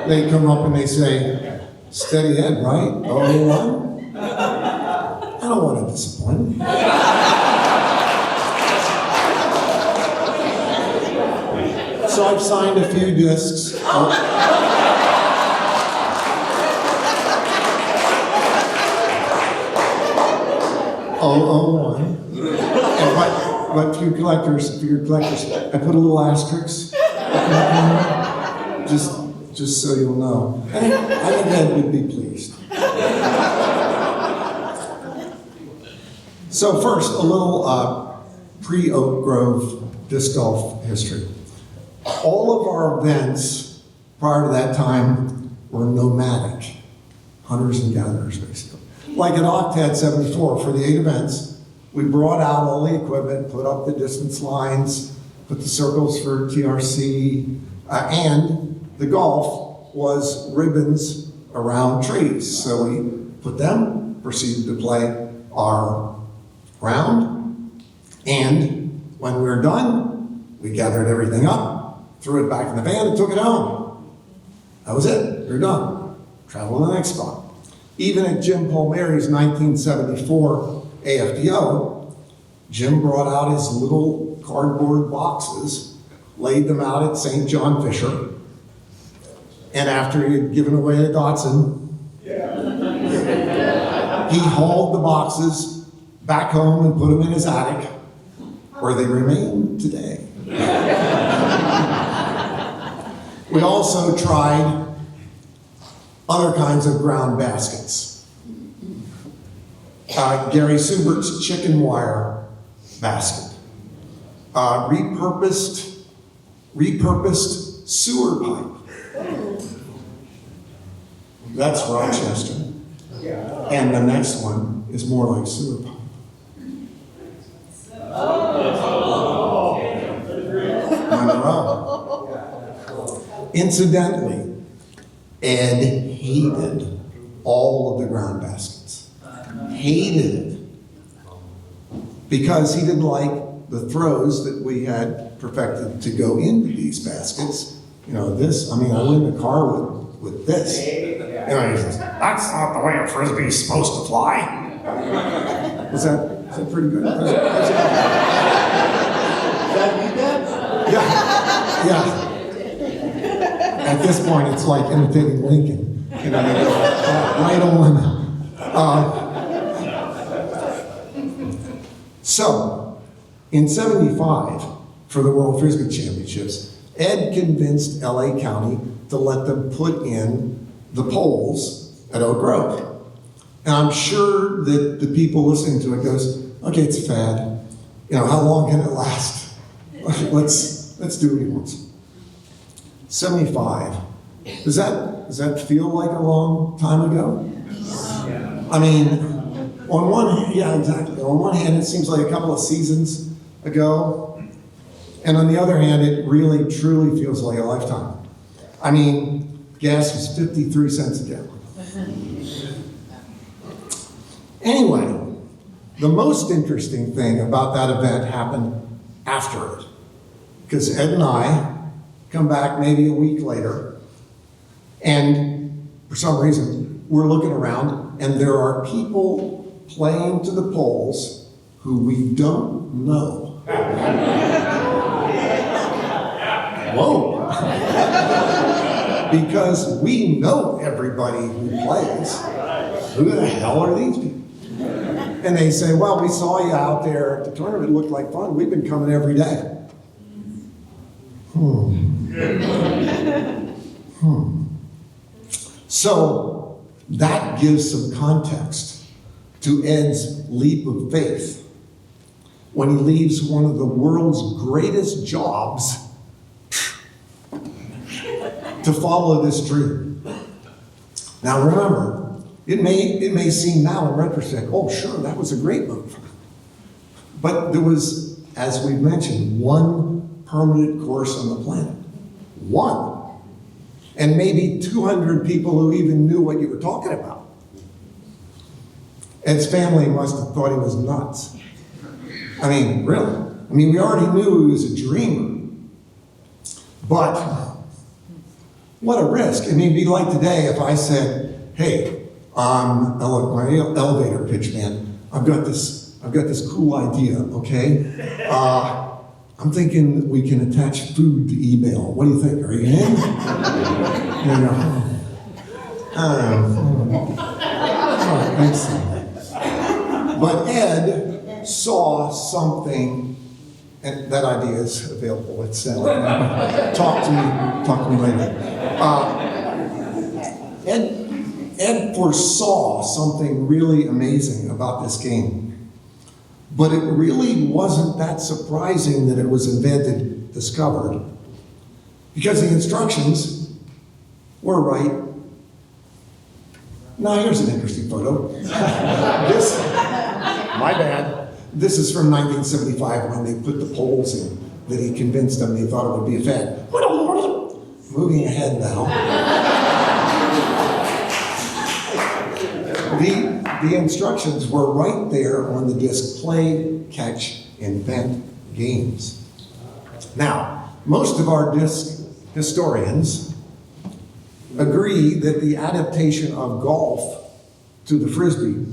They come up and they say, steady Ed, right? 0-1? I don't want to disappoint him. So I've signed a few discs. Oh, 0-1. But for your collectors, I put a little asterisk. Just so you'll know. I think Ed would be pleased. So first, a little pre-Oak Grove disc golf history. All of our events prior to that time were nomadic, hunters and gatherers, basically. Like at Octet 74, for the 8 events, we brought out all the equipment, put up the distance lines, put the circles for TRC, and the golf was ribbons around trees. So we put them, proceeded to play our round, and when we were done, we gathered everything up, threw it back in the van, and took it home. That was it. You're done. Travel to the next spot. Even at Jim Palmieri's 1974 AFDO, Jim brought out his little cardboard boxes, laid them out at St. John Fisher, and after he had given away the Datsun, he hauled the boxes back home and put them in his attic, where they remain today. We also tried other kinds of ground baskets. Gary Subert's chicken wire basket. Repurposed sewer pipe. That's Rochester. And the next one is more like sewer pipe. Monroe. Incidentally, Ed hated all of the ground baskets. Hated it. Because he didn't like the throws that we had perfected to go into these baskets. You know, this, I mean, I went in the car with this. You know, he says, that's not the way a Frisbee's supposed to fly. Is that pretty good? Yeah. At this point, it's like imitating Lincoln. You know, they go right on. So, in '75, for the World Frisbee Championships, Ed convinced LA County to let them put in the poles at Oak Grove. And I'm sure that the people listening to it goes, okay, it's a fad. You know, how long can it last? Let's do what he wants. 75. Does that feel like a long time ago? I mean, on one hand, yeah, exactly. On one hand, it seems like a couple of seasons ago. And on the other hand, it really, truly feels like a lifetime. I mean, gas was 53 cents a gallon. Anyway, the most interesting thing about that event happened after it. Because Ed and I come back maybe a week later, and for some reason, we're looking around, and there are people playing to the poles who we don't know. Whoa. Because we know everybody who plays. Who the hell are these people? And they say, well, we saw you out there at the tournament. It looked like fun. We've been coming every day. So that gives some context to Ed's leap of faith when he leaves one of the world's greatest jobs to follow this dream. Now remember, it may seem now in retrospect, oh sure, that was a great move. But there was, as we've mentioned, one permanent course on the planet. One. And maybe 200 people who even knew what you were talking about. Ed's family must have thought he was nuts. I mean, really. I mean, we already knew he was a dreamer. But what a risk. I mean, it'd be like today if I said, hey, my elevator pitch man, I've got this cool idea, okay? I'm thinking that we can attach food to email. What do you think? Are you in? But Ed saw something, and that idea is available. It's talk to me later. Ed foresaw something really amazing about this game. But it really wasn't that surprising that it was invented, discovered, because the instructions were right. Now here's an interesting photo. My bad. This is from 1975 when they put the polls in that he convinced them they thought it would be a fad. Moving ahead now. The instructions were right there on the disc: play, catch, invent games. Now, most of our disc historians agree that the adaptation of golf to the Frisbee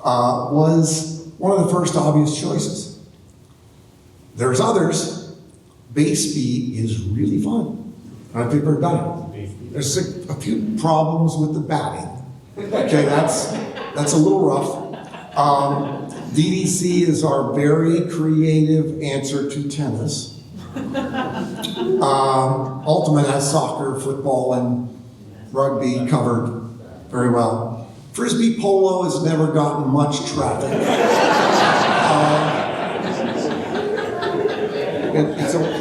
was one of the first obvious choices. There's others. Base B is really fun. I don't know if you've ever done it. There's a few problems with the batting. Okay, that's a little rough. DDC is our very creative answer to tennis. Ultimate has soccer, football, and rugby covered very well. Frisbee polo has never gotten much traffic.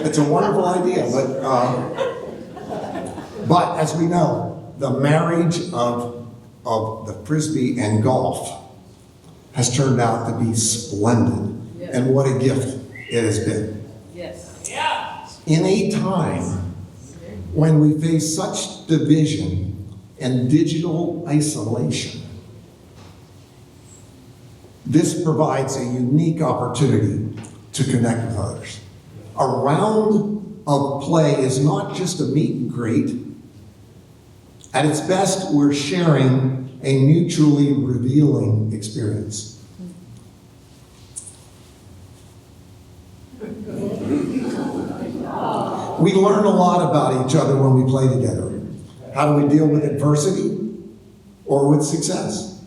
It's a wonderful idea, but as we know, the marriage of the Frisbee and golf has turned out to be splendid. Yes. And what a gift it has been. Yes. Yeah. In a time when we face such division and digital isolation, this provides a unique opportunity to connect with others. A round of play is not just a meet and greet. At its best, we're sharing a mutually revealing experience. We learn a lot about each other when we play together. How do we deal with adversity or with success?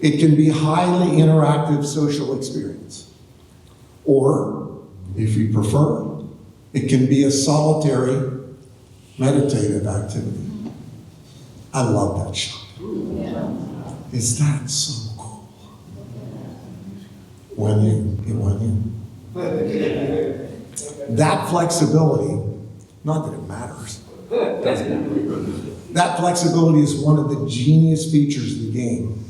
It can be a highly interactive social experience. Or, if you prefer, it can be a solitary meditative activity. I love that shot. Yeah. Is that so cool? Went in, it went in. That flexibility, not that it matters, that flexibility is one of the genius features of the game.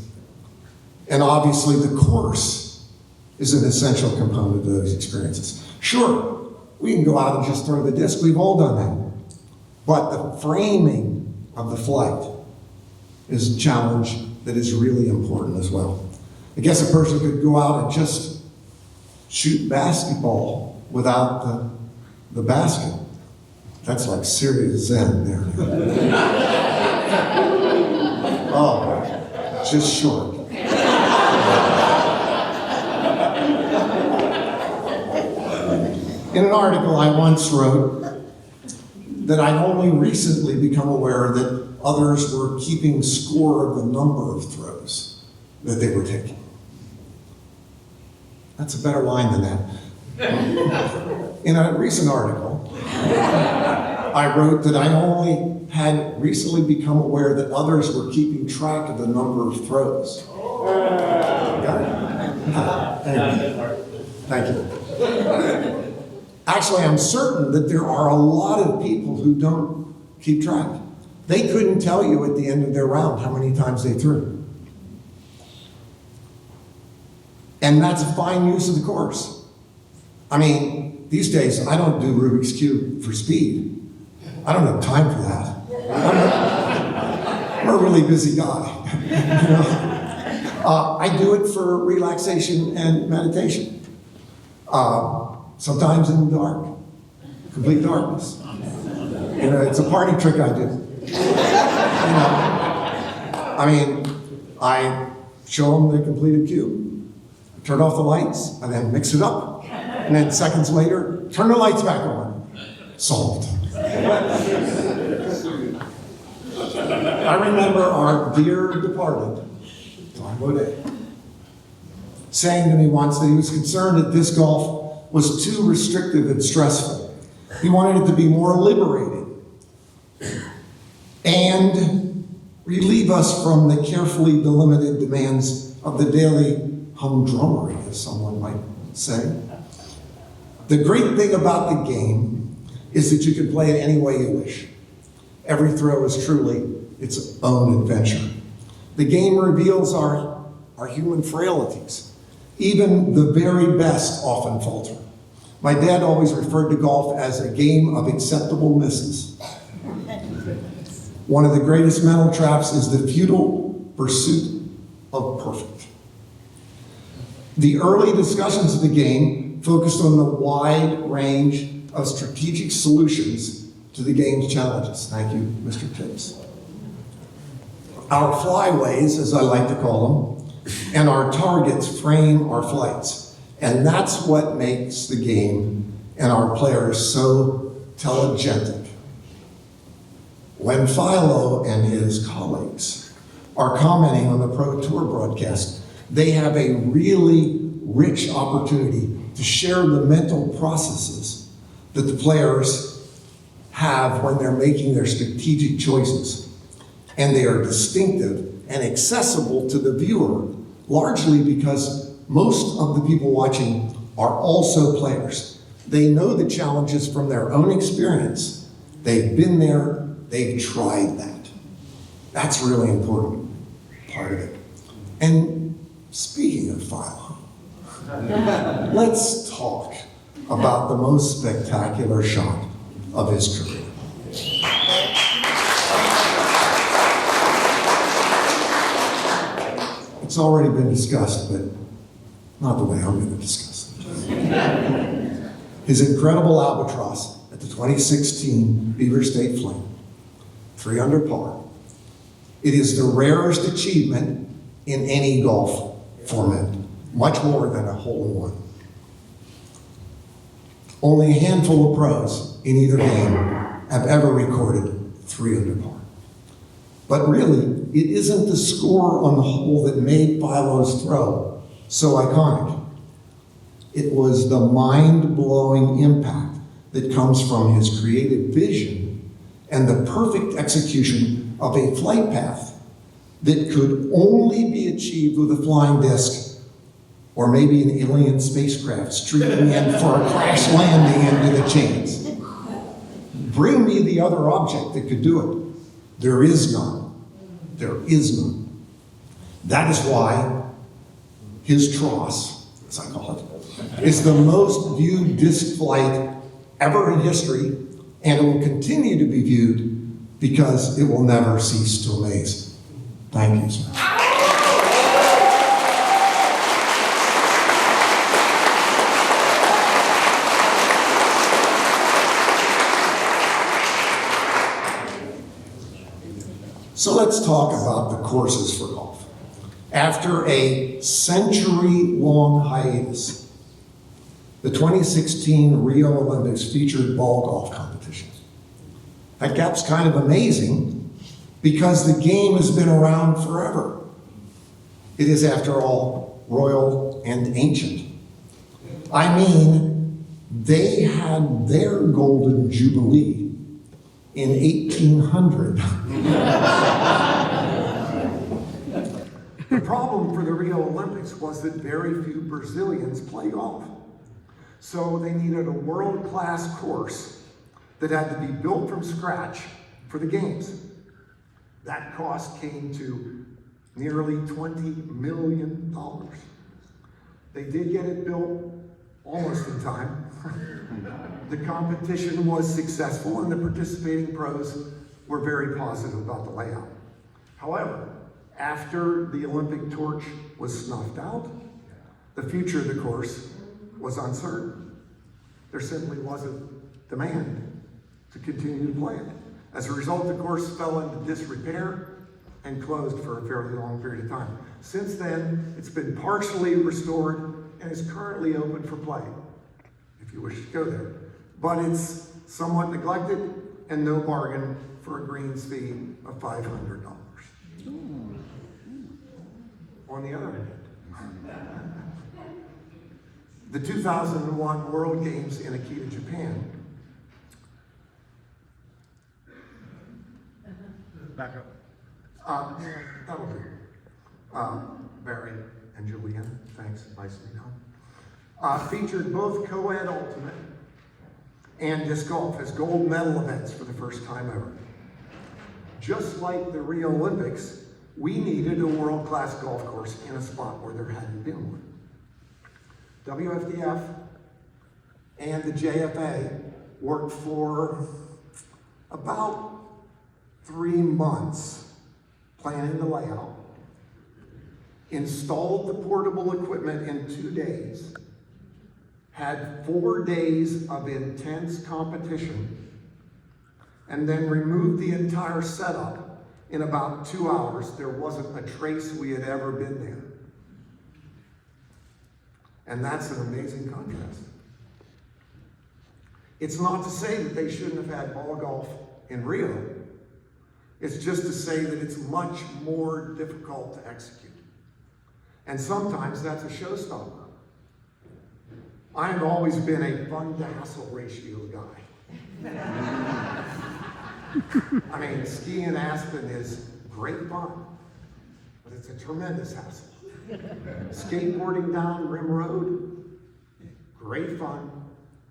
And obviously the course is an essential component of those experiences. Sure, we can go out and just throw the disc, we've all done that. But the framing of the flight is a challenge that is really important as well. I guess a person could go out and just shoot basketball without the basket. That's like serious zen there. Oh, just short. In an article I once wrote that I'd only recently become aware that others were keeping score of the number of throws that they were taking. That's a better line than that. In a recent article, I wrote that I only had recently become aware that others were keeping track of the number of throws Thank you. Actually, I'm certain that there are a lot of people who don't keep track. They couldn't tell you at the end of their round how many times they threw. And that's a fine use of the course. I mean, these days, I don't do Rubik's Cube for speed. I don't have time for that. I'm a really busy guy. You know? I do it for relaxation and meditation. Sometimes in the dark, complete darkness. You know, it's a party trick I do. You know, I mean, I show them the completed cube, turn off the lights, and then mix it up, and then seconds later, turn the lights back on. Solved. I remember our dear departed, Tom Roddick, saying to me once that he was concerned that disc golf was too restrictive and stressful. He wanted it to be more liberating and relieve us from the carefully delimited demands of the daily humdrummery, as someone might say. The great thing about the game is that you can play it any way you wish. Every throw is truly its own adventure. The game reveals our human frailties. Even the very best often falter. My dad always referred to golf as a game of acceptable misses. One of the greatest mental traps is the futile pursuit of perfect. The early discussions of the game focused on the wide range of strategic solutions to the game's challenges. Thank you, Mr. Tibbs. Our flyways, as I like to call them, and our targets frame our flights. And that's what makes the game and our players so telegentic. When Philo and his colleagues are commenting on the Pro Tour broadcast, they have a really rich opportunity to share the mental processes that the players have when they're making their strategic choices. And they are distinctive and accessible to the viewer, largely because most of the people watching are also players. They know the challenges from their own experience. They've been there, they've tried that. That's a really important part of it. And speaking of Philo, let's talk about the most spectacular shot of his career. It's already been discussed, but not the way I'm going to discuss it. His incredible albatross at the 2016 Beaver State Fling, 3 under par. It is the rarest achievement in any golf format, much more than a hole-in-one. Only a handful of pros in either game have ever recorded 3 under par. But really, it isn't the score on the hole that made Philo's throw so iconic. It was the mind-blowing impact that comes from his creative vision and the perfect execution of a flight path that could only be achieved with a flying disc or maybe an alien spacecraft streaking in for a crash landing into the chains. Bring me the other object that could do it. There is none. There is none. That is why his Tross, as I call it, is the most viewed disc flight ever in history, and it will continue to be viewed because it will never cease to amaze. Thank you, sir. So let's talk about the courses for golf. After a century-long hiatus, the 2016 Rio Olympics featured ball golf competition. That gap's kind of amazing because the game has been around forever. It is, after all, royal and ancient. I mean, they had their golden jubilee in 1800. The problem for the Rio Olympics was that very few Brazilians play golf. So they needed a world-class course that had to be built from scratch for the games. That cost came to nearly $20 million. They did get it built almost in time. The competition was successful and the participating pros were very positive about the layout. However, after the Olympic torch was snuffed out, the future of the course was uncertain. There simply wasn't demand to continue to play it. As a result, the course fell into disrepair and closed for a fairly long period of time. Since then, it's been partially restored and is currently open for play, if you wish to go there. But it's somewhat neglected and no bargain for a greens fee of $500. On the other hand, the 2001 World Games in Akita, Japan. Back up. That'll do. Barry and Julian, thanks, nicely done. Featured both co-ed ultimate and disc golf as gold medal events for the first time ever. Just like the Rio Olympics, we needed a world-class golf course in a spot where there hadn't been one. WFDF and the JFA worked for about 3 months planning the layout, installed the portable equipment in 2 days, had 4 days of intense competition, and then removed the entire setup in about 2 hours. There wasn't a trace we had ever been there. And that's an amazing contrast. It's not to say that they shouldn't have had ball golf in Rio. It's just to say that it's much more difficult to execute. And sometimes that's a showstopper. I've always been a fun to hassle ratio guy. I mean, skiing in Aspen is great fun, but it's a tremendous hassle. Skateboarding down Rim Road, great fun,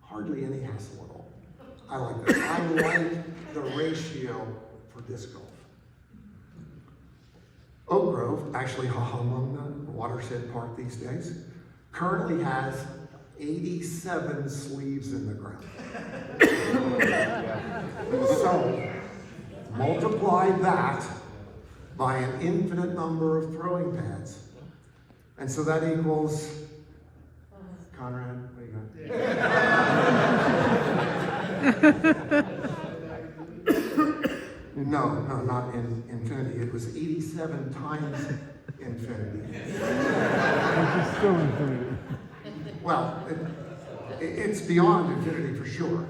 hardly any hassle at all. I like that. I like the ratio for disc golf. Oak Grove, actually Hahamumna, Watershed Park these days, currently has 87 sleeves in the ground. So, multiply that by an infinite number of throwing pads. And so that equals, Conrad, what do you got? No, not in infinity. It was 87 times infinity. It's still infinity. Well, it's beyond infinity for sure.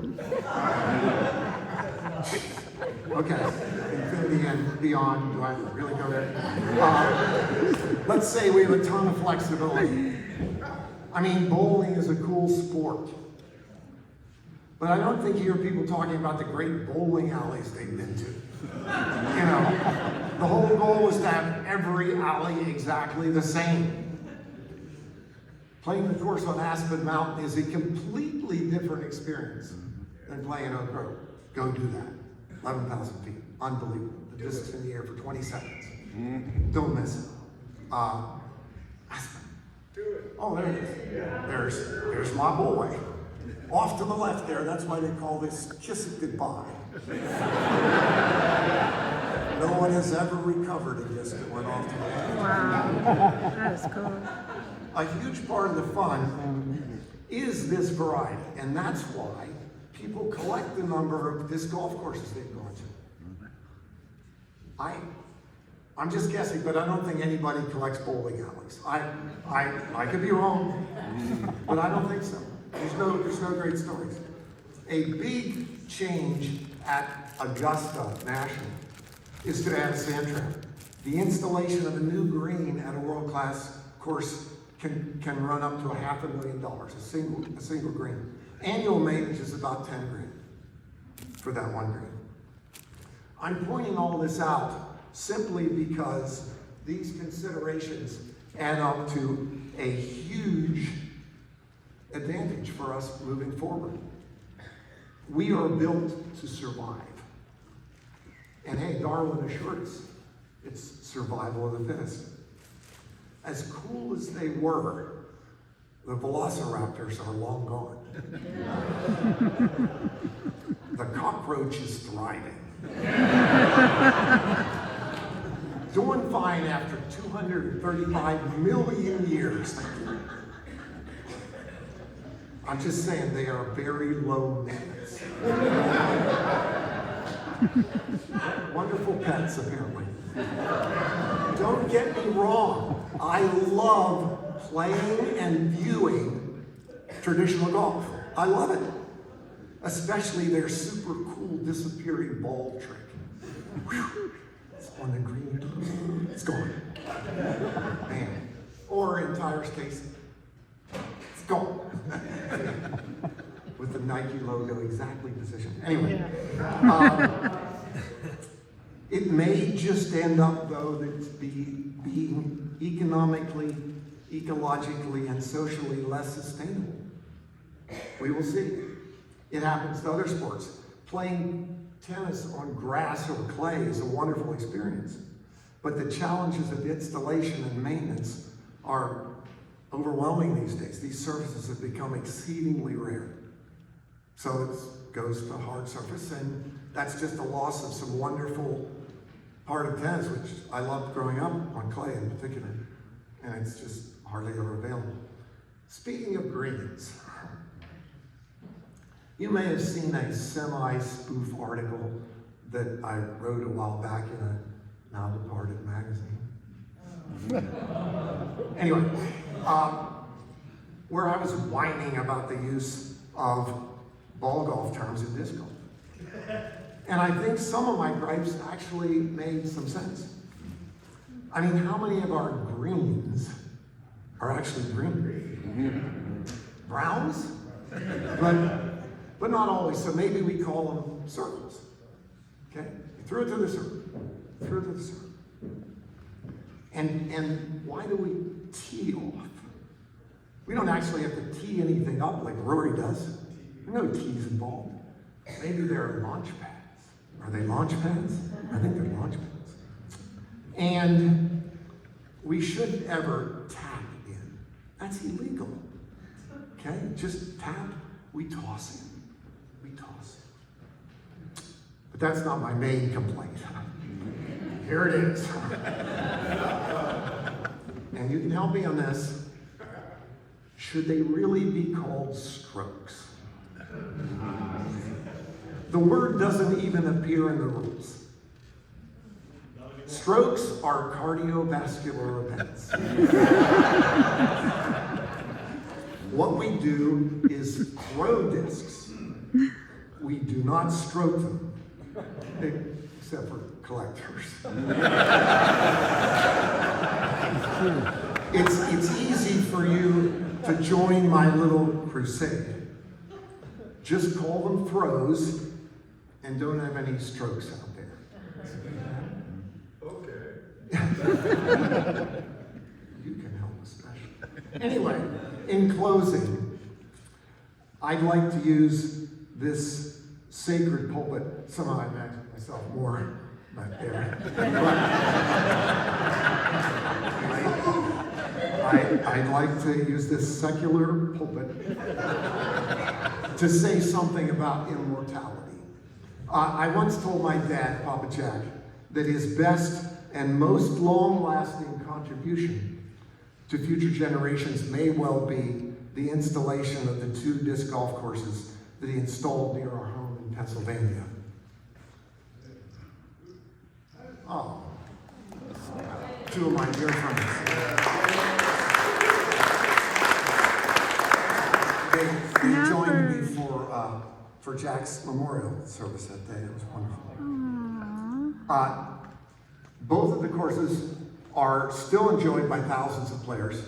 Okay, infinity and beyond, do I really go there? Let's say we have a ton of flexibility. I mean, bowling is a cool sport. But I don't think you hear people talking about the great bowling alleys they've been to. You know, the whole goal is to have every alley exactly the same. Playing the course on Aspen Mountain is a completely different experience than playing Oak Grove. Go do that. 11,000 feet. Unbelievable. The disc's in the air for 20 seconds. Don't miss it. Aspen. Oh, there it is. There's my boy. Off to the left there. That's why they call this kiss it goodbye. No one has ever recovered a disc that went off to the left. Wow, that is cool. A huge part of the fun is this variety, and that's why people collect the number of disc golf courses they've gone to. I'm just guessing, but I don't think anybody collects bowling alleys. I could be wrong, but I don't think so. There's no great stories. A big change at Augusta National is to add a sand trap. The installation of a new green at a world-class course can run up to $500,000, a single green. Annual maintenance is about 10 grand for that one green. I'm pointing all this out simply because these considerations add up to a huge advantage for us moving forward. We are built to survive. And hey, Darwin assured us it's survival of the fittest. As cool as they were, the velociraptors are long gone. The cockroach is thriving. Doing fine after 235 million years. I'm just saying they are very low maintenance. Wonderful pets, apparently. Don't get me wrong. I love playing and viewing traditional golf. I love it. Especially their super cool disappearing ball trick. Whew. It's on the green. It's gone. Man. Or in Tyler's case, it's gone. With the Nike logo exactly positioned. Anyway. It may just end up, though, that being economically, ecologically, and socially less sustainable. We will see. It happens to other sports. Playing tennis on grass or clay is a wonderful experience, but the challenges of installation and maintenance are overwhelming these days. These surfaces have become exceedingly rare. So it goes to hard surface, and that's just a loss of some wonderful part of tennis, which I loved growing up on clay in particular, and it's just hardly ever available. Speaking of greens, you may have seen a semi-spoof article that I wrote a while back in a now-departed magazine. Anyway, where I was whining about the use of ball golf terms in disc golf. And I think some of my gripes actually made some sense. I mean, how many of our greens are actually green? Browns? But not always, so maybe we call them circles. Okay? You threw it to the circle. Threw it to the circle. And why do we tee off? We don't actually have to tee anything up like Rory does. There are no tees involved. Maybe they're launch pads. Are they launch pads? I think they're launch pads. And we shouldn't ever tap in. That's illegal. Okay? Just tap, we toss in. We toss in. But that's not my main complaint. Here it is. And you can help me on this. Should they really be called strokes? The word doesn't even appear in the rules. Strokes are cardiovascular events. What we do is throw discs. We do not stroke them, except for collectors. It's easy for you to join my little crusade. Just call them throws and don't have any strokes out there. Okay. You can help especially. Anyway, in closing, I'd like to use this sacred pulpit. Somehow I imagine myself more back there. I'd like to use this secular pulpit to say something about immortality. I once told my dad, Papa Jack, that his best and most long-lasting contribution to future generations may well be the installation of the 2 disc golf courses that he installed near our home in Pennsylvania. Oh, 2 of my dear friends. They joined me for Jack's memorial service that day. It was wonderful. Both of the courses are still enjoyed by thousands of players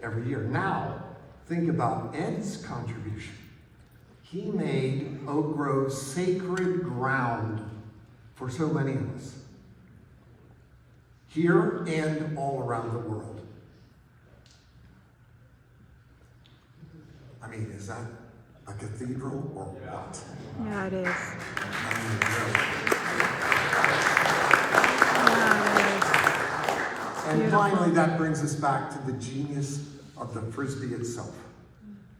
every year. Now, think about Ed's contribution. He made Oak Grove sacred ground for so many of us. here and all around the world. I mean, is that a cathedral or what? Yeah, it is. I mean, really. Yeah, it is. And finally, that brings us back to the genius of the Frisbee itself.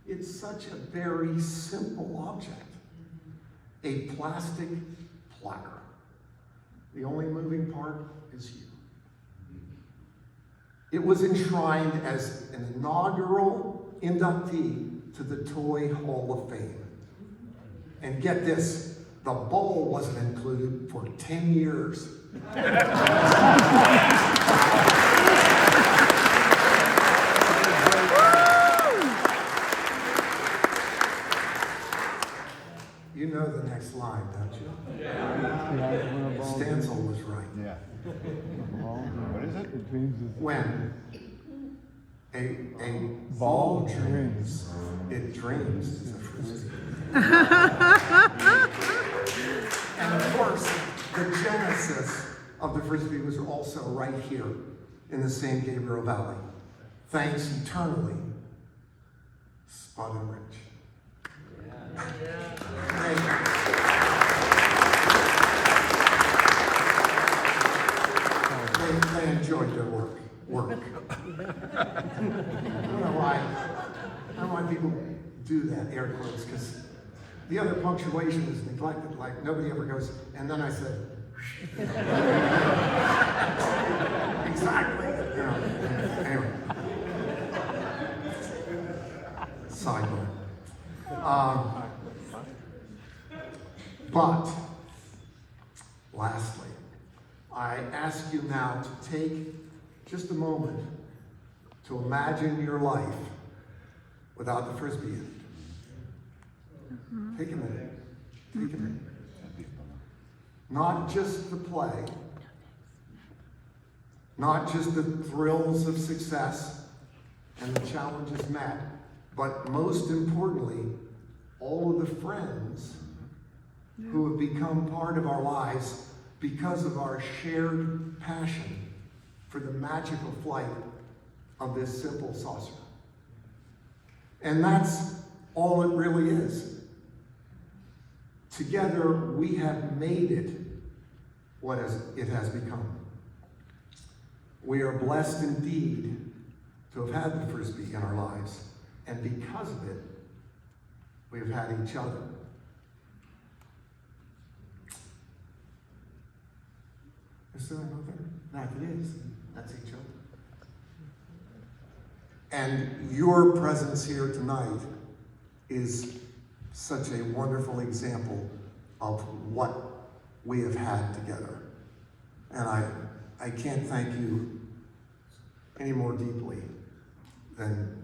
It's such a very simple object. A plastic platter. The only moving part is you. It was enshrined as an inaugural inductee to the Toy Hall of Fame. And get this, the bowl wasn't included for 10 years. You know the next line, don't you? Yeah. Stansel was right. Yeah. What is it? It dreams is When a ball ball dreams, it dreams is a frisbee. And of course, the genesis of the frisbee was also right here in the San Gabriel Valley. Thanks eternally, Spud and Rich. They enjoyed their work. I don't know why people do that, air quotes, because the other punctuation is neglected. Like nobody ever goes, and then I said, exactly. You know, anyway. Sidebar. But, lastly, I ask you now to take just a moment to imagine your life without the frisbee in it. Take a minute. Take a minute. Not just the play, not just the thrills of success and the challenges met, but most importantly, all of the friends who have become part of our lives because of our shared passion for the magical flight of this simple saucer. And that's all it really is. Together, we have made it what it has become. We are blessed indeed to have had the frisbee in our lives, and because of it, we have had each other. Is there another? That it is. That's each other. And your presence here tonight is such a wonderful example of what we have had together. And I can't thank you any more deeply than,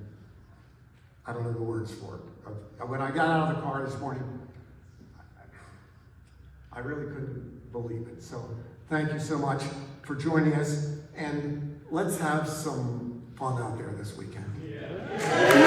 I don't know the words for it. When I got out of the car this morning, I really couldn't believe it. So thank you so much for joining us, and let's have some fun out there this weekend. Yeah.